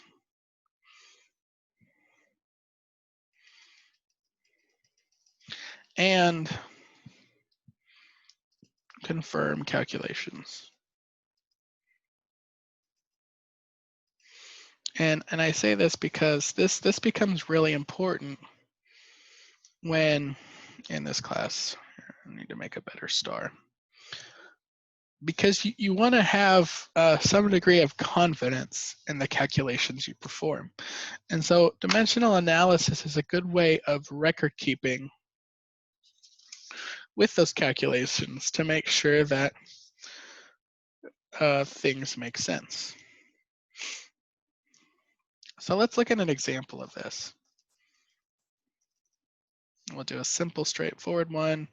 and confirm calculations. And I say this because this becomes really important when in this class. I need to make a better star. Because you want to have some degree of confidence in the calculations you perform. And so dimensional analysis is a good way of record keeping with those calculations to make sure that things make sense. So let's look at an example of this. We'll do a simple, straightforward one.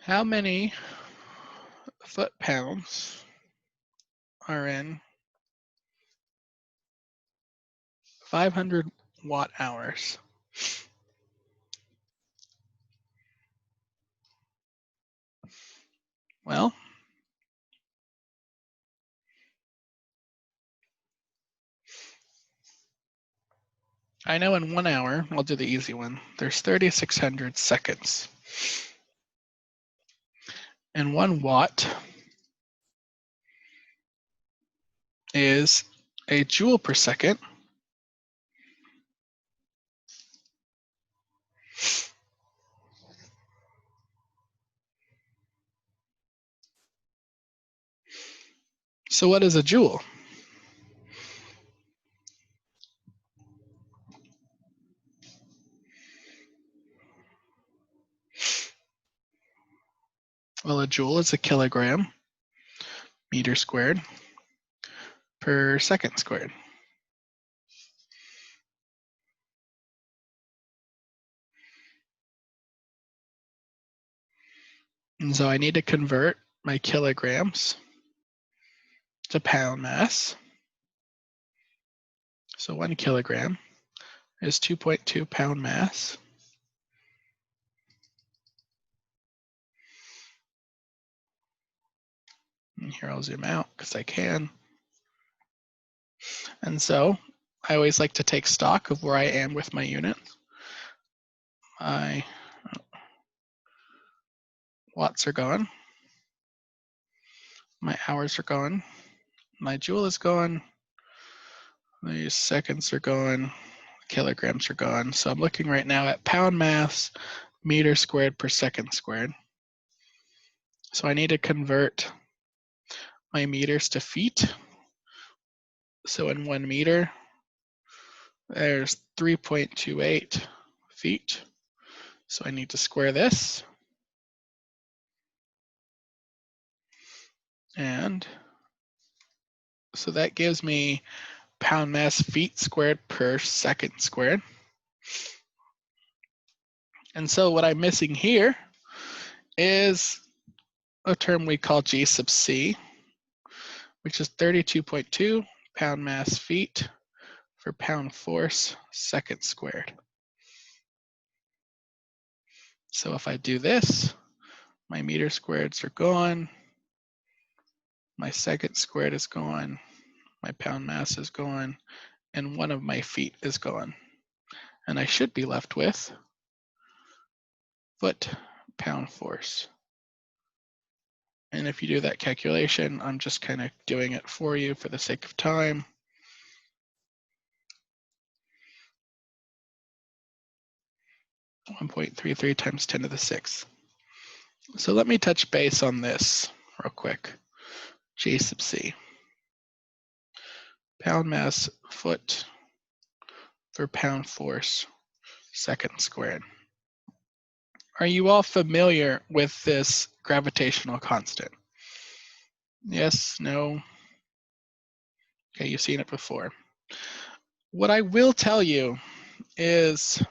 How many foot-pounds are in 500 watt-hours? Well, I know in 1 hour, I'll do the easy one, there's 3,600 seconds. And 1 watt is a joule per second. So what is a joule? Well, a joule is a kilogram meter squared per second squared. And so I need to convert my kilograms to pound mass. So 1 kilogram is 2.2 pound mass. And here I'll zoom out because I can. And so I always like to take stock of where I am with my unit. My watts are gone. My hours are gone. My joule is gone. These seconds are gone. Kilograms are gone. So I'm looking right now at pound mass, meter squared per second squared. So I need to convert my meters to feet. So in 1 meter, there's 3.28 feet. So I need to square this. And so that gives me pound mass feet squared per second squared. And so what I'm missing here is a term we call G sub C, which is 32.2 pound mass feet for pound force second squared. So if I do this, my meter squareds are gone, my second squared is gone, my pound mass is gone, and 1 of my feet is gone. And I should be left with foot pound force. And if you do that calculation, I'm just kind of doing it for you for the sake of time. .33 times 10 to the 6th. So let me touch base on this real quick. G sub C. Pound mass foot for pound force second squared. Are you all familiar with this gravitational constant? Yes, no? Okay, you've seen it before. What I will tell you is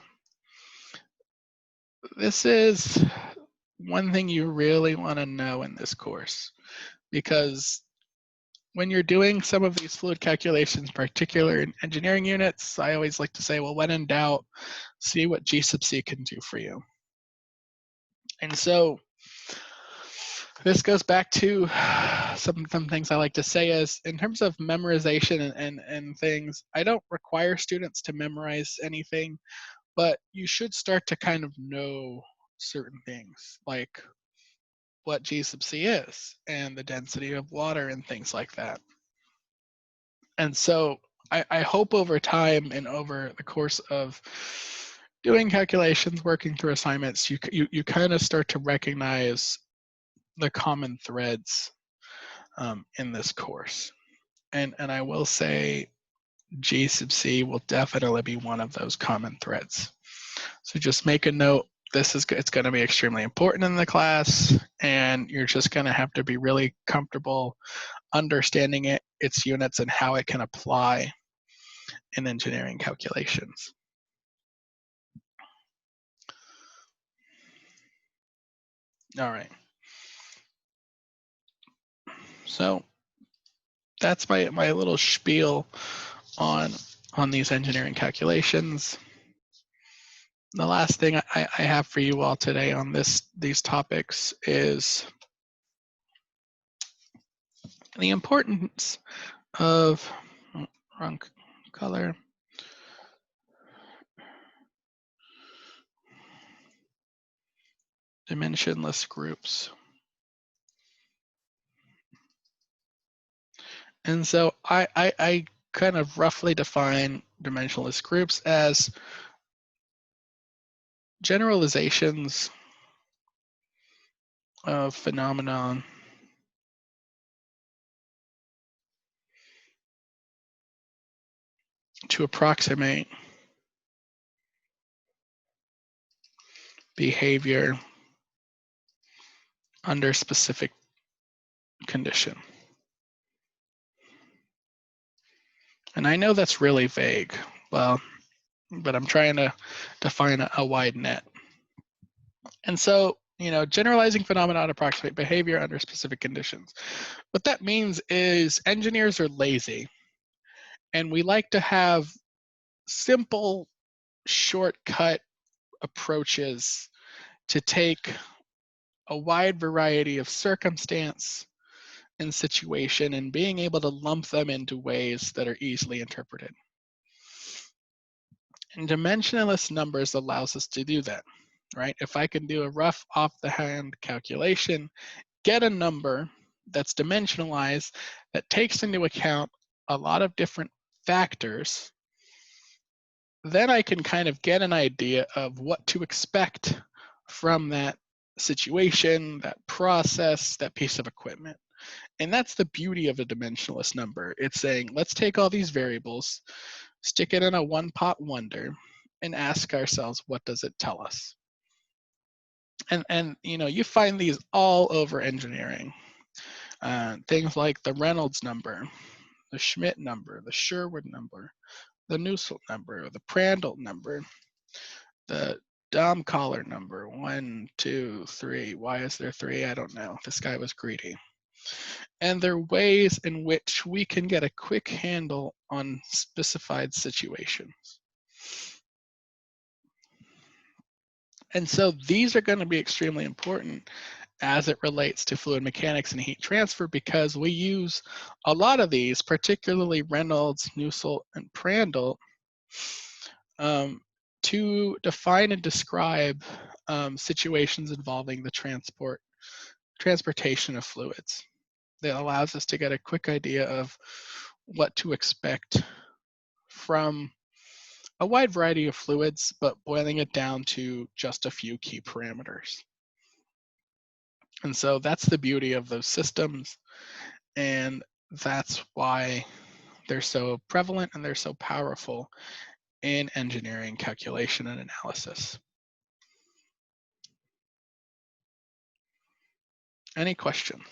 this is one thing you really want to know in this course, because when you're doing some of these fluid calculations, particularly in engineering units, I always like to say, well, when in doubt, see what G sub C can do for you. And so this goes back to some things I like to say is, in terms of memorization and things, I don't require students to memorize anything, but you should start to kind of know certain things, like what G sub C is and the density of water and things like that. And so I hope over time and over the course of doing calculations, working through assignments, you kind of start to recognize the common threads in this course. And I will say G sub C will definitely be one of those common threads. So just make a note. It's going to be extremely important in the class, and you're just going to have to be really comfortable understanding its units and how it can apply in engineering calculations. All right. So that's my little spiel on these engineering calculations. The last thing I have for you all today on these topics is the importance of, wrong color, dimensionless groups. And so I kind of roughly define dimensionless groups as generalizations of phenomenon to approximate behavior under specific condition. And I know that's really vague, well, but I'm trying to define a wide net. And so, generalizing phenomena to approximate behavior under specific conditions. What that means is engineers are lazy, and we like to have simple, shortcut approaches to take a wide variety of circumstance and situation and being able to lump them into ways that are easily interpreted. And dimensionless numbers allows us to do that, right? If I can do a rough off-the-hand calculation, get a number that's dimensionalized, that takes into account a lot of different factors, then I can kind of get an idea of what to expect from that situation, that process, that piece of equipment. And that's the beauty of a dimensionless number. It's saying, let's take all these variables, stick it in a one-pot wonder, and ask ourselves, what does it tell us? And you find these all over engineering. Things like the Reynolds number, the Schmidt number, the Sherwood number, the Nusselt number, the Prandtl number, the Domkoller number, 1, 2, 3. Why is there 3? I don't know. This guy was greedy. And there are ways in which we can get a quick handle on specified situations. And so these are going to be extremely important as it relates to fluid mechanics and heat transfer, because we use a lot of these, particularly Reynolds, Nusselt, and Prandtl, to define and describe situations involving the transportation of fluids. That allows us to get a quick idea of what to expect from a wide variety of fluids, but boiling it down to just a few key parameters. And so that's the beauty of those systems, and that's why they're so prevalent and they're so powerful in engineering calculation and analysis. Any questions?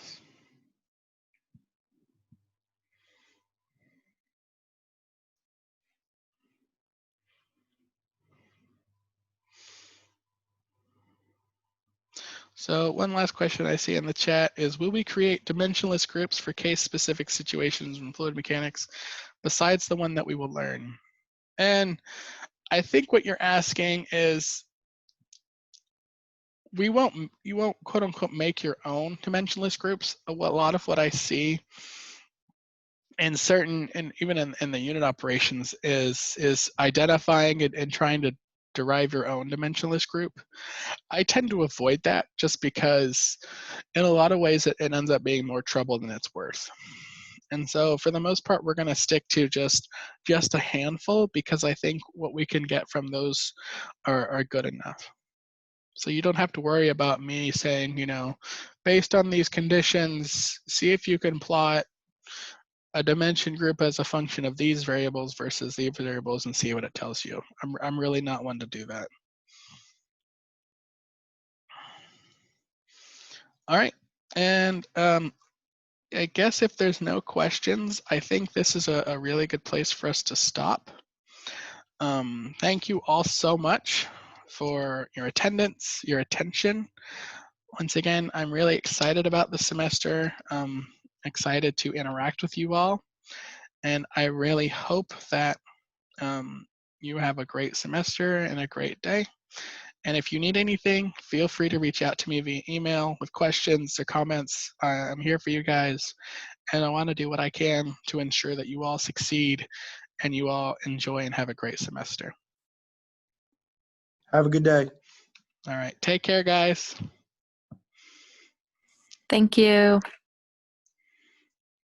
So one last question I see in the chat is, will we create dimensionless groups for case-specific situations in fluid mechanics besides the one that we will learn? And I think what you're asking is, you won't quote unquote make your own dimensionless groups. A lot of what I see in certain, and even in the unit operations, is identifying it and trying to derive your own dimensionless group. I tend to avoid that just because in a lot of ways it ends up being more trouble than it's worth. And so for the most part, we're going to stick to just a handful, because I think what we can get from those are good enough. So you don't have to worry about me saying, based on these conditions, see if you can plot a dimension group as a function of these variables versus these variables and see what it tells you. I'm really not one to do that. All right, and I guess if there's no questions, I think this is a really good place for us to stop. Thank you all so much for your attendance, your attention. Once again, I'm really excited about the semester. Excited to interact with you all. And I really hope that you have a great semester and a great day. And if you need anything, feel free to reach out to me via email with questions or comments. I'm here for you guys. And I want to do what I can to ensure that you all succeed and you all enjoy and have a great semester. Have a good day. All right. Take care, guys. Thank you.